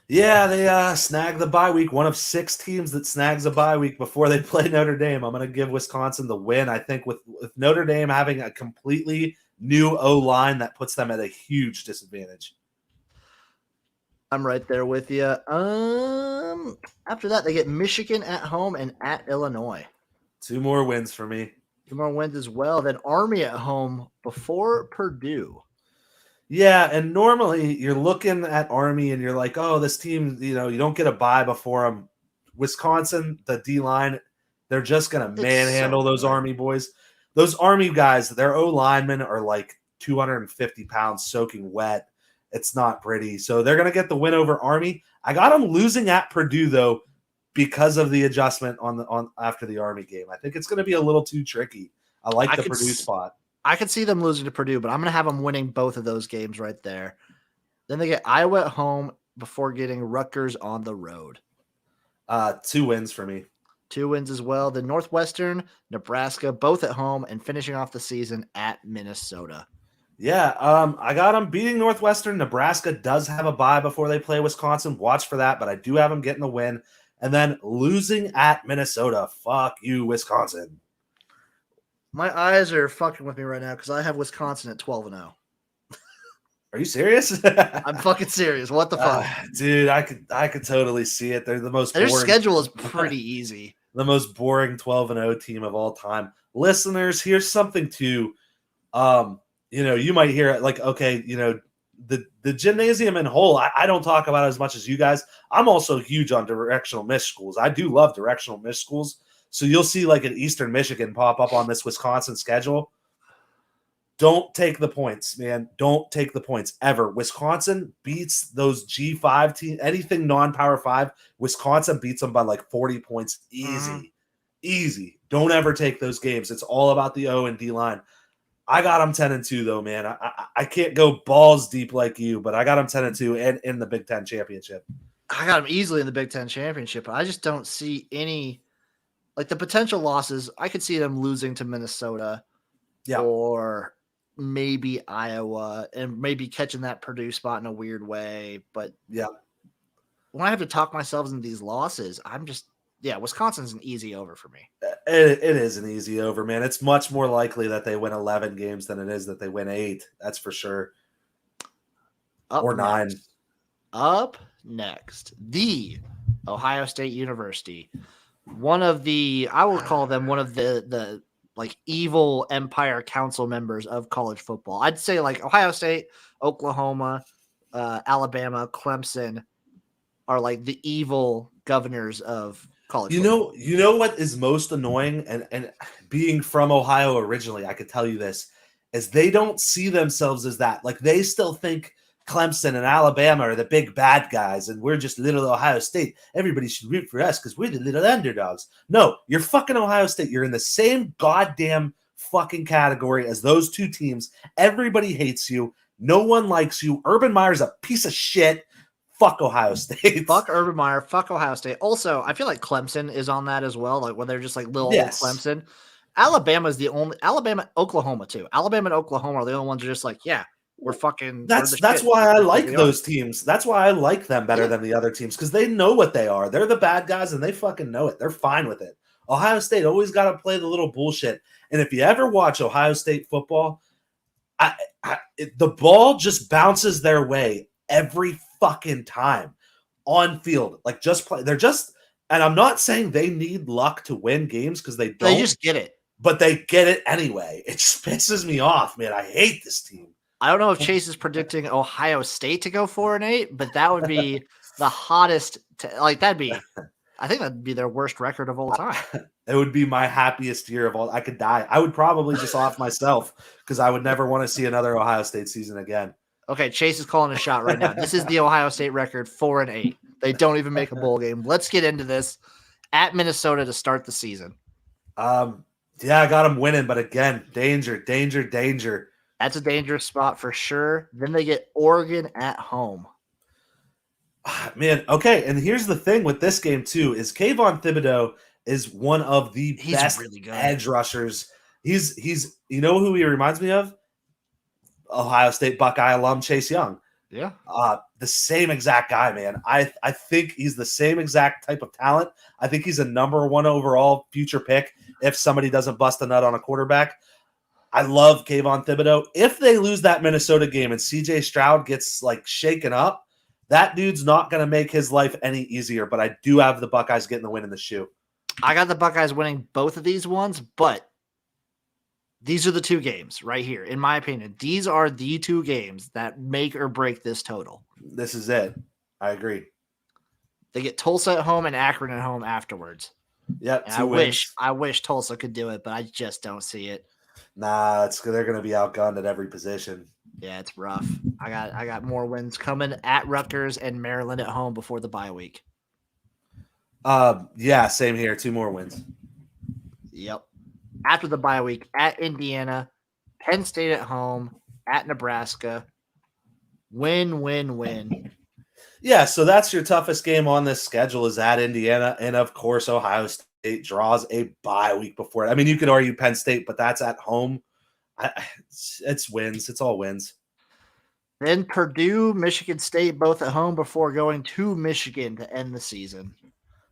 Yeah, they snagged the bye week. One of 6 teams that snags a bye week before they play Notre Dame. I'm going to give Wisconsin the win. I think with Notre Dame having a completely new O-line, that puts them at a huge disadvantage. I'm right there with you. After that, they get Michigan at home and at Illinois. 2 more wins for me. 2 more wins as well. Then Army at home before Purdue. Yeah, and normally you're looking at Army and you're like, oh, this team, you don't get a bye before them. Wisconsin, the D-line, they're just going to manhandle those Army boys. Those Army guys, their O-linemen are like 250 pounds soaking wet. It's not pretty. So they're going to get the win over Army. I got them losing at Purdue, though, because of the adjustment on after the Army game. I think it's going to be a little too tricky. I like the Purdue spot. I could see them losing to Purdue, but I'm going to have them winning both of those games right there. Then they get Iowa at home before getting Rutgers on the road. 2 wins for me. 2 wins as well. Then Northwestern, Nebraska, both at home and finishing off the season at Minnesota. Yeah, I got them beating Northwestern. Nebraska does have a bye before they play Wisconsin. Watch for that, but I do have them getting the win. And then losing at Minnesota. Fuck you, Wisconsin. My eyes are fucking with me right now because I have Wisconsin at 12-0. Are you serious? I'm fucking serious. What the fuck? Dude, I could totally see it. They're the most Their boring. schedule is pretty easy. The most boring 12-0 team of all time. Listeners, here's something to you might hear it like, okay, the gymnasium in whole, I don't talk about it as much as you guys. I'm also huge on directional miss schools. I do love directional miss schools. So you'll see like an Eastern Michigan pop up on this Wisconsin schedule. Don't take the points, man. Don't take the points ever. Wisconsin beats those G5 teams, anything non-Power 5. Wisconsin beats them by like 40 points. Easy. Easy. Don't ever take those games. It's all about the O and D line. I got them 10-2 though, man. I can't go balls deep like you, but I got them 10-2 and in the Big Ten championship. I got them easily in the Big Ten championship, but I just don't see any. Like the potential losses, I could see them losing to Minnesota or maybe Iowa and maybe catching that Purdue spot in a weird way. But when I have to talk myself into these losses, Wisconsin's an easy over for me. It is an easy over, man. It's much more likely that they win 11 games than it is that they win 8. That's for sure. Or 9. Up next, the Ohio State University. One of the, I will call them one of the like evil empire council members of college football. I'd say like Ohio State, Oklahoma, Alabama, Clemson are like the evil governors of college football. You know what is most annoying, and being from Ohio originally, I could tell you this, is they don't see themselves as that. Like they still think Clemson and Alabama are the big bad guys, and we're just little Ohio State. Everybody should root for us because we're the little underdogs. No, you're fucking Ohio State. You're in the same goddamn fucking category as those 2 teams. Everybody hates you. No one likes you. Urban Meyer's a piece of shit. Fuck Ohio State. Fuck Urban Meyer. Fuck Ohio State. Also, I feel like Clemson is on that as well. Like when they're just like little old Clemson. Alabama is the only Oklahoma too. Alabama and Oklahoma are the only ones who are just like, yeah, we're the That's shit. why I That's what like we are. those teams. That's why I like them better than the other teams because they know what they are. They're the bad guys and they fucking know it. They're fine with it. Ohio State always got to play the little bullshit. And if you ever watch Ohio State football, the ball just bounces their way every fucking time on field. Like just play. They're just, and I'm not saying they need luck to win games because they They don't, just get it. but they get it anyway. It just pisses me off, man. I hate this team. I don't know if Chase is predicting Ohio State to go 4-8, but that would be the hottest. I think that'd be their worst record of all time. It would be my happiest year of all. I could die. I would probably just off myself because I would never want to see another Ohio State season again. Okay, Chase is calling a shot right now. This is the Ohio State record, 4-8. They don't even make a bowl game. Let's get into this. At Minnesota to start the season. Yeah, I got them winning, but again, danger. That's a dangerous spot for sure. Then they get Oregon at home. Man, okay, and here's the thing with this game too is Kayvon Thibodeau is one of the best really good edge rushers. He's you know who he reminds me of? Ohio State Buckeye alum Chase Young. Yeah. The same exact guy, man. I think he's the same exact type of talent. I think he's a number 1 overall future pick if somebody doesn't bust a nut on a quarterback. I love Kayvon Thibodeau. If they lose that Minnesota game and CJ Stroud gets like shaken up, that dude's not going to make his life any easier, but I do have the Buckeyes getting the win in the shoe. I got the Buckeyes winning both of these ones, but these are the two games right here. In my opinion, these are the two games that make or break this total. This is it. I agree. They get Tulsa at home and Akron at home afterwards. Yep. I wish Tulsa could do it, but I just don't see it. Nah, they're going to be outgunned at every position. Yeah, it's rough. I got more wins coming at Rutgers and Maryland at home before the bye week. Yeah, same here. 2 more wins. Yep. After the bye week, at Indiana, Penn State at home, at Nebraska. Win. Yeah, so that's your toughest game on this schedule is at Indiana, and of course Ohio State draws a bye week before it. I mean, you could argue Penn State, but that's at home. It's wins. It's all wins. Then Purdue, Michigan State, both at home before going to Michigan to end the season.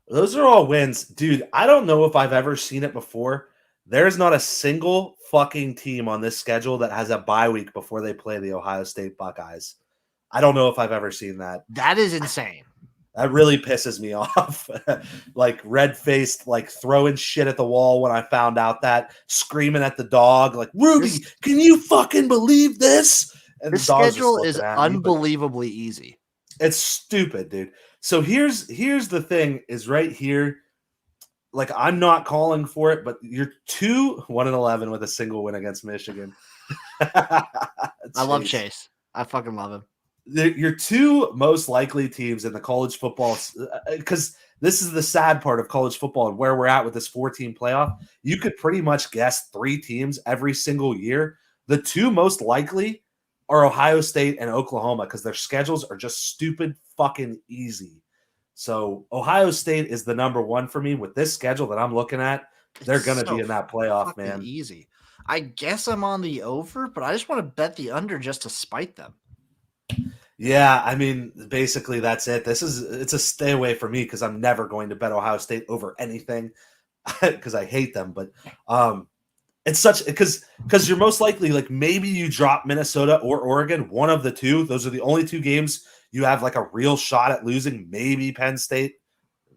Those are all wins. Dude, I don't know if I've ever seen it before. There's not a single fucking team on this schedule that has a bye week before they play the Ohio State Buckeyes. I don't know if I've ever seen that. That is insane. That really pisses me off. Like red-faced, like throwing shit at the wall when I found out that, screaming at the dog, like, Rudy, can you fucking believe this? And the schedule is unbelievably easy. It's stupid, dude. So here's the thing is right here. Like, I'm not calling for it, but you're 1-11 with a single win against Michigan. I love Chase. I fucking love him. Your 2 most likely teams in the college football, because this is the sad part of college football and where we're at with this 4-team playoff. You could pretty much guess 3 teams every single year. The 2 most likely are Ohio State and Oklahoma because their schedules are just stupid fucking easy. So Ohio State is the number 1 for me with this schedule that I'm looking at. They're going to be in that playoff, man. Easy. I guess I'm on the over, but I just want to bet the under just to spite them. Yeah, I mean, basically that's it. It's a stay away for me because I'm never going to bet Ohio State over anything because I hate them. But it's such because you're most likely like maybe you drop Minnesota or Oregon, one of the 2. Those are the only 2 games you have like a real shot at losing. Maybe Penn State,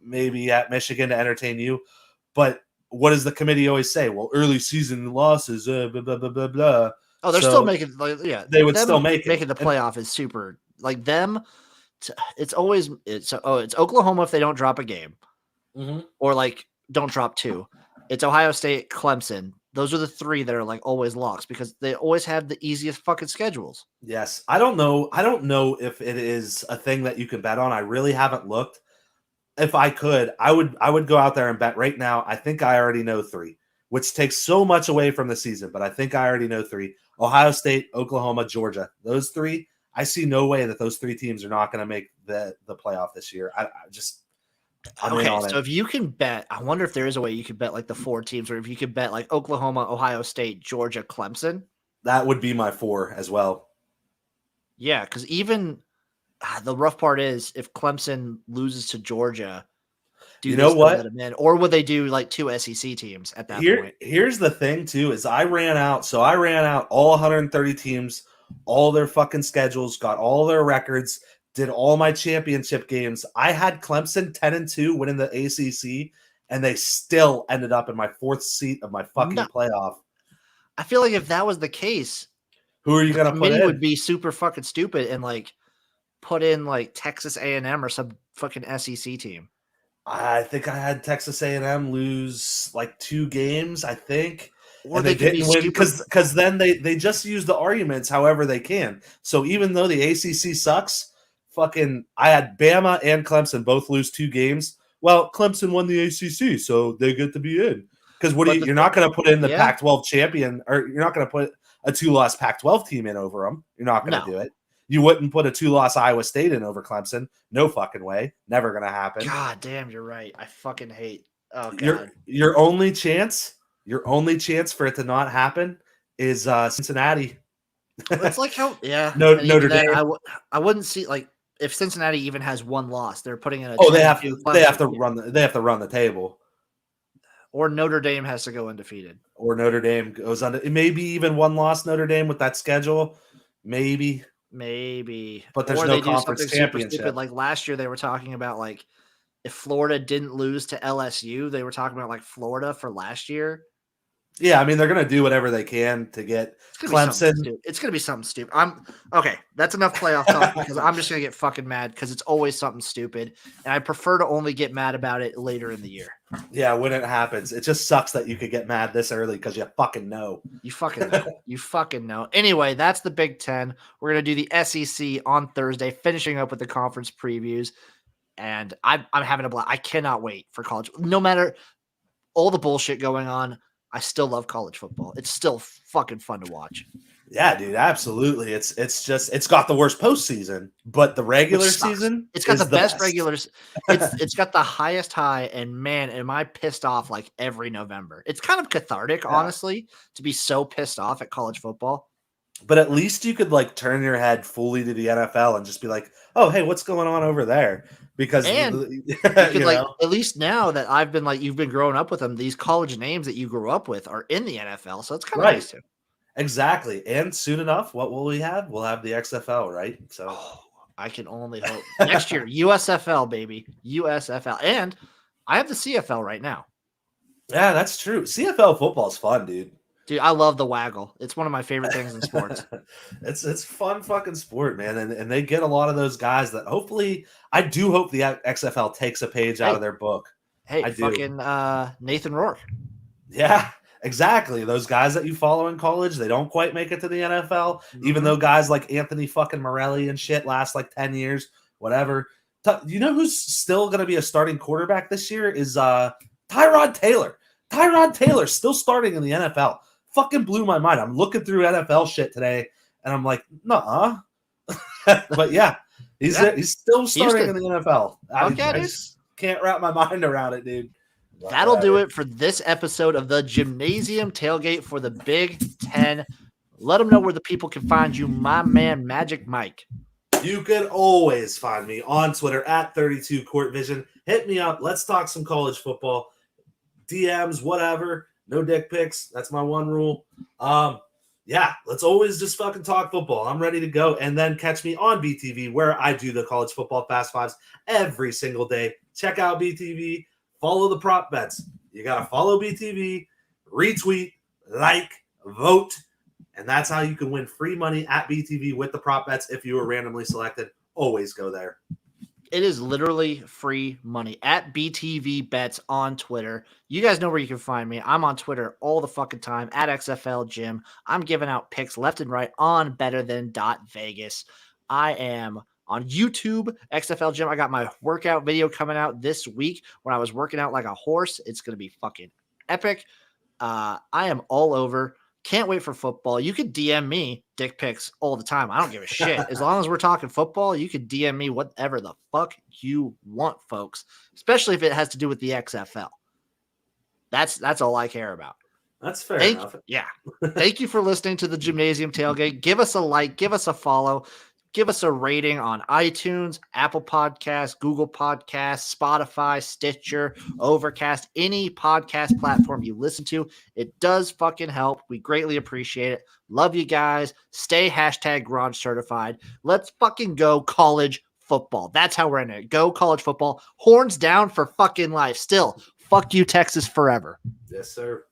maybe at Michigan to entertain you. But what does the committee always say? Well, early season losses, blah blah blah blah blah. Oh, they're still making, they would still make it. Making the playoff is super, like them. It's Oklahoma if they don't drop a game, or like don't drop 2. It's Ohio State, Clemson. Those are the 3 that are like always locks because they always have the easiest fucking schedules. Yes, I don't know if it is a thing that you can bet on. I really haven't looked. If I could, I would go out there and bet right now. I think I already know 3, which takes so much away from the season, but I think I already know 3. Ohio State, Oklahoma, Georgia. Those 3, I see no way that those 3 teams are not going to make the playoff this year. So if you can bet, I wonder if there is a way you could bet like the 4 teams, or if you could bet like Oklahoma, Ohio State, Georgia, Clemson. That would be my 4 as well. Yeah, because even the rough part is if Clemson loses to Georgia, do You they know still let what? them in, or would they do like 2 SEC teams at that point? Here's the thing too is I ran out all 130 teams, all their fucking schedules, got all their records, did all my championship games. I had Clemson 10-2 winning the ACC, and they still ended up in my fourth seat of my No, fucking playoff. I feel like if that was the case, Who are you the gonna put committee would in? be super fucking stupid and like put in like Texas A&M or some fucking SEC team. I think I had Texas A&M lose like 2 games, I think, Or and they they could be didn't win super. because then they just use the arguments however they can. So even though the ACC sucks, fucking I had Bama and Clemson both lose 2 games. Well, Clemson won the ACC, so they get to be in. Because But you're not going to put in the yeah, Pac-12 champion, or you're not going to put a 2-loss Pac-12 team in over them. You're not going no. to do it. You wouldn't put a 2-loss Iowa State in over Clemson. No fucking way. Never going to happen. God damn, you're right. I fucking hate. Oh Your god. your only chance, your only chance for it to not happen is Cincinnati. It's like how No, and even Notre then Dame. I wouldn't see like if Cincinnati even has one loss, they're putting in a Oh, 10-2 they have Clemson. to Yeah. run the table, Or Notre Dame has to go undefeated. or Notre Dame goes on. Maybe even one loss Notre Dame with that schedule, maybe. Maybe. But there's Or no they do conference something super stupid. championship. Like last year they were talking about like if Florida didn't lose to LSU, they were talking about like Florida for last year. Yeah, I mean they're gonna do whatever they can to get It's gonna be something Clemson. stupid. It's gonna be something stupid. I'm okay. That's enough playoff talk because I'm just gonna get fucking mad because it's always something stupid, and I prefer to only get mad about it later in the year. Yeah, when it happens, it just sucks that you could get mad this early because you fucking know. You fucking know. You fucking know. Anyway, that's the Big Ten. We're gonna do the SEC on Thursday, finishing up with the conference previews, and I'm having a blast. I cannot wait for college. No matter all the bullshit going on, I still love college football. It's still fucking fun to watch. Yeah, dude, absolutely. It's got the worst postseason, but the Which regular sucks. season It's got the is the best best. regulars. It's got the highest high, and man, am I pissed off like every November. It's kind of cathartic, Yeah. honestly, to be so pissed off at college football. But at least you could like turn your head fully to the NFL and just be like, "Oh, hey, what's going on over there?" Because And you could you like know, at least now that I've been like you've been growing up with them, these college names that you grew up with are in the NFL, so it's kind of right. nice too. Exactly. And soon enough, what will we have? We'll have the XFL, right? So Oh, I can only hope next year USFL baby, USFL, and I have the CFL right now. yeah, that's true. CFL football's fun, dude. Dude, I love the waggle. It's one of my favorite things in sports. It's fun fucking sport, man. And they get a lot of those guys that hopefully I do hope the XFL takes a page out Hey, of their book. hey, I do. fucking Nathan Rourke. Yeah, exactly. Those guys that you follow in college, they don't quite make it to the NFL, even Mhm. though guys like Anthony fucking Morelli and shit last like 10 years, whatever. You know who's still going to be a starting quarterback this year is Tyrod Taylor. Tyrod Taylor still starting in the NFL. Fucking blew my mind. I'm looking through NFL shit today and I'm like, nah. But yeah, Yeah, he's still starting in Houston. the NFL. Fuck yeah, I dude. just can't wrap my mind around it, dude. But That'll do whatever. it for this episode of the Jimnasium Tailgate for the Big Ten. Let them know where the people can find you, my man, Magic Mike. You can always find me on Twitter at 32 Court Vision. Hit me up. Let's talk some college football. DMs, whatever. No dick pics. That's my one rule. Yeah, let's always just fucking talk football. I'm ready to go. And then catch me on BTV where I do the college football fast fives every single day. Check out BTV. Follow the prop bets. You got to follow BTV, retweet, like, vote. And that's how you can win free money at BTV with the prop bets if you were randomly selected. Always go there. It is literally free money at BTV Bets on Twitter. You guys know where you can find me. I'm on Twitter all the fucking time at XFL Jim. I'm giving out picks left and right on betterthan.vegas. I am on YouTube, XFL Jim. I got my workout video coming out this week when I was working out like a horse. It's going to be fucking epic. I am all over. Can't wait for football. You could DM me dick pics all the time. I don't give a shit. As long as we're talking football, you could DM me whatever the fuck you want, folks, especially if it has to do with the XFL. That's all I care about. That's fair enough. Yeah. Thank you for listening to the Jimnasium Tailgate. Give us a like, give us a follow. Give us a rating on iTunes, Apple Podcasts, Google Podcasts, Spotify, Stitcher, Overcast, any podcast platform you listen to. It does fucking help. We greatly appreciate it. Love you guys. Stay hashtag Garage Certified. Let's fucking go college football. That's how we're in it. Go college football. Horns down for fucking life. Still, fuck you, Texas, forever. Yes, sir.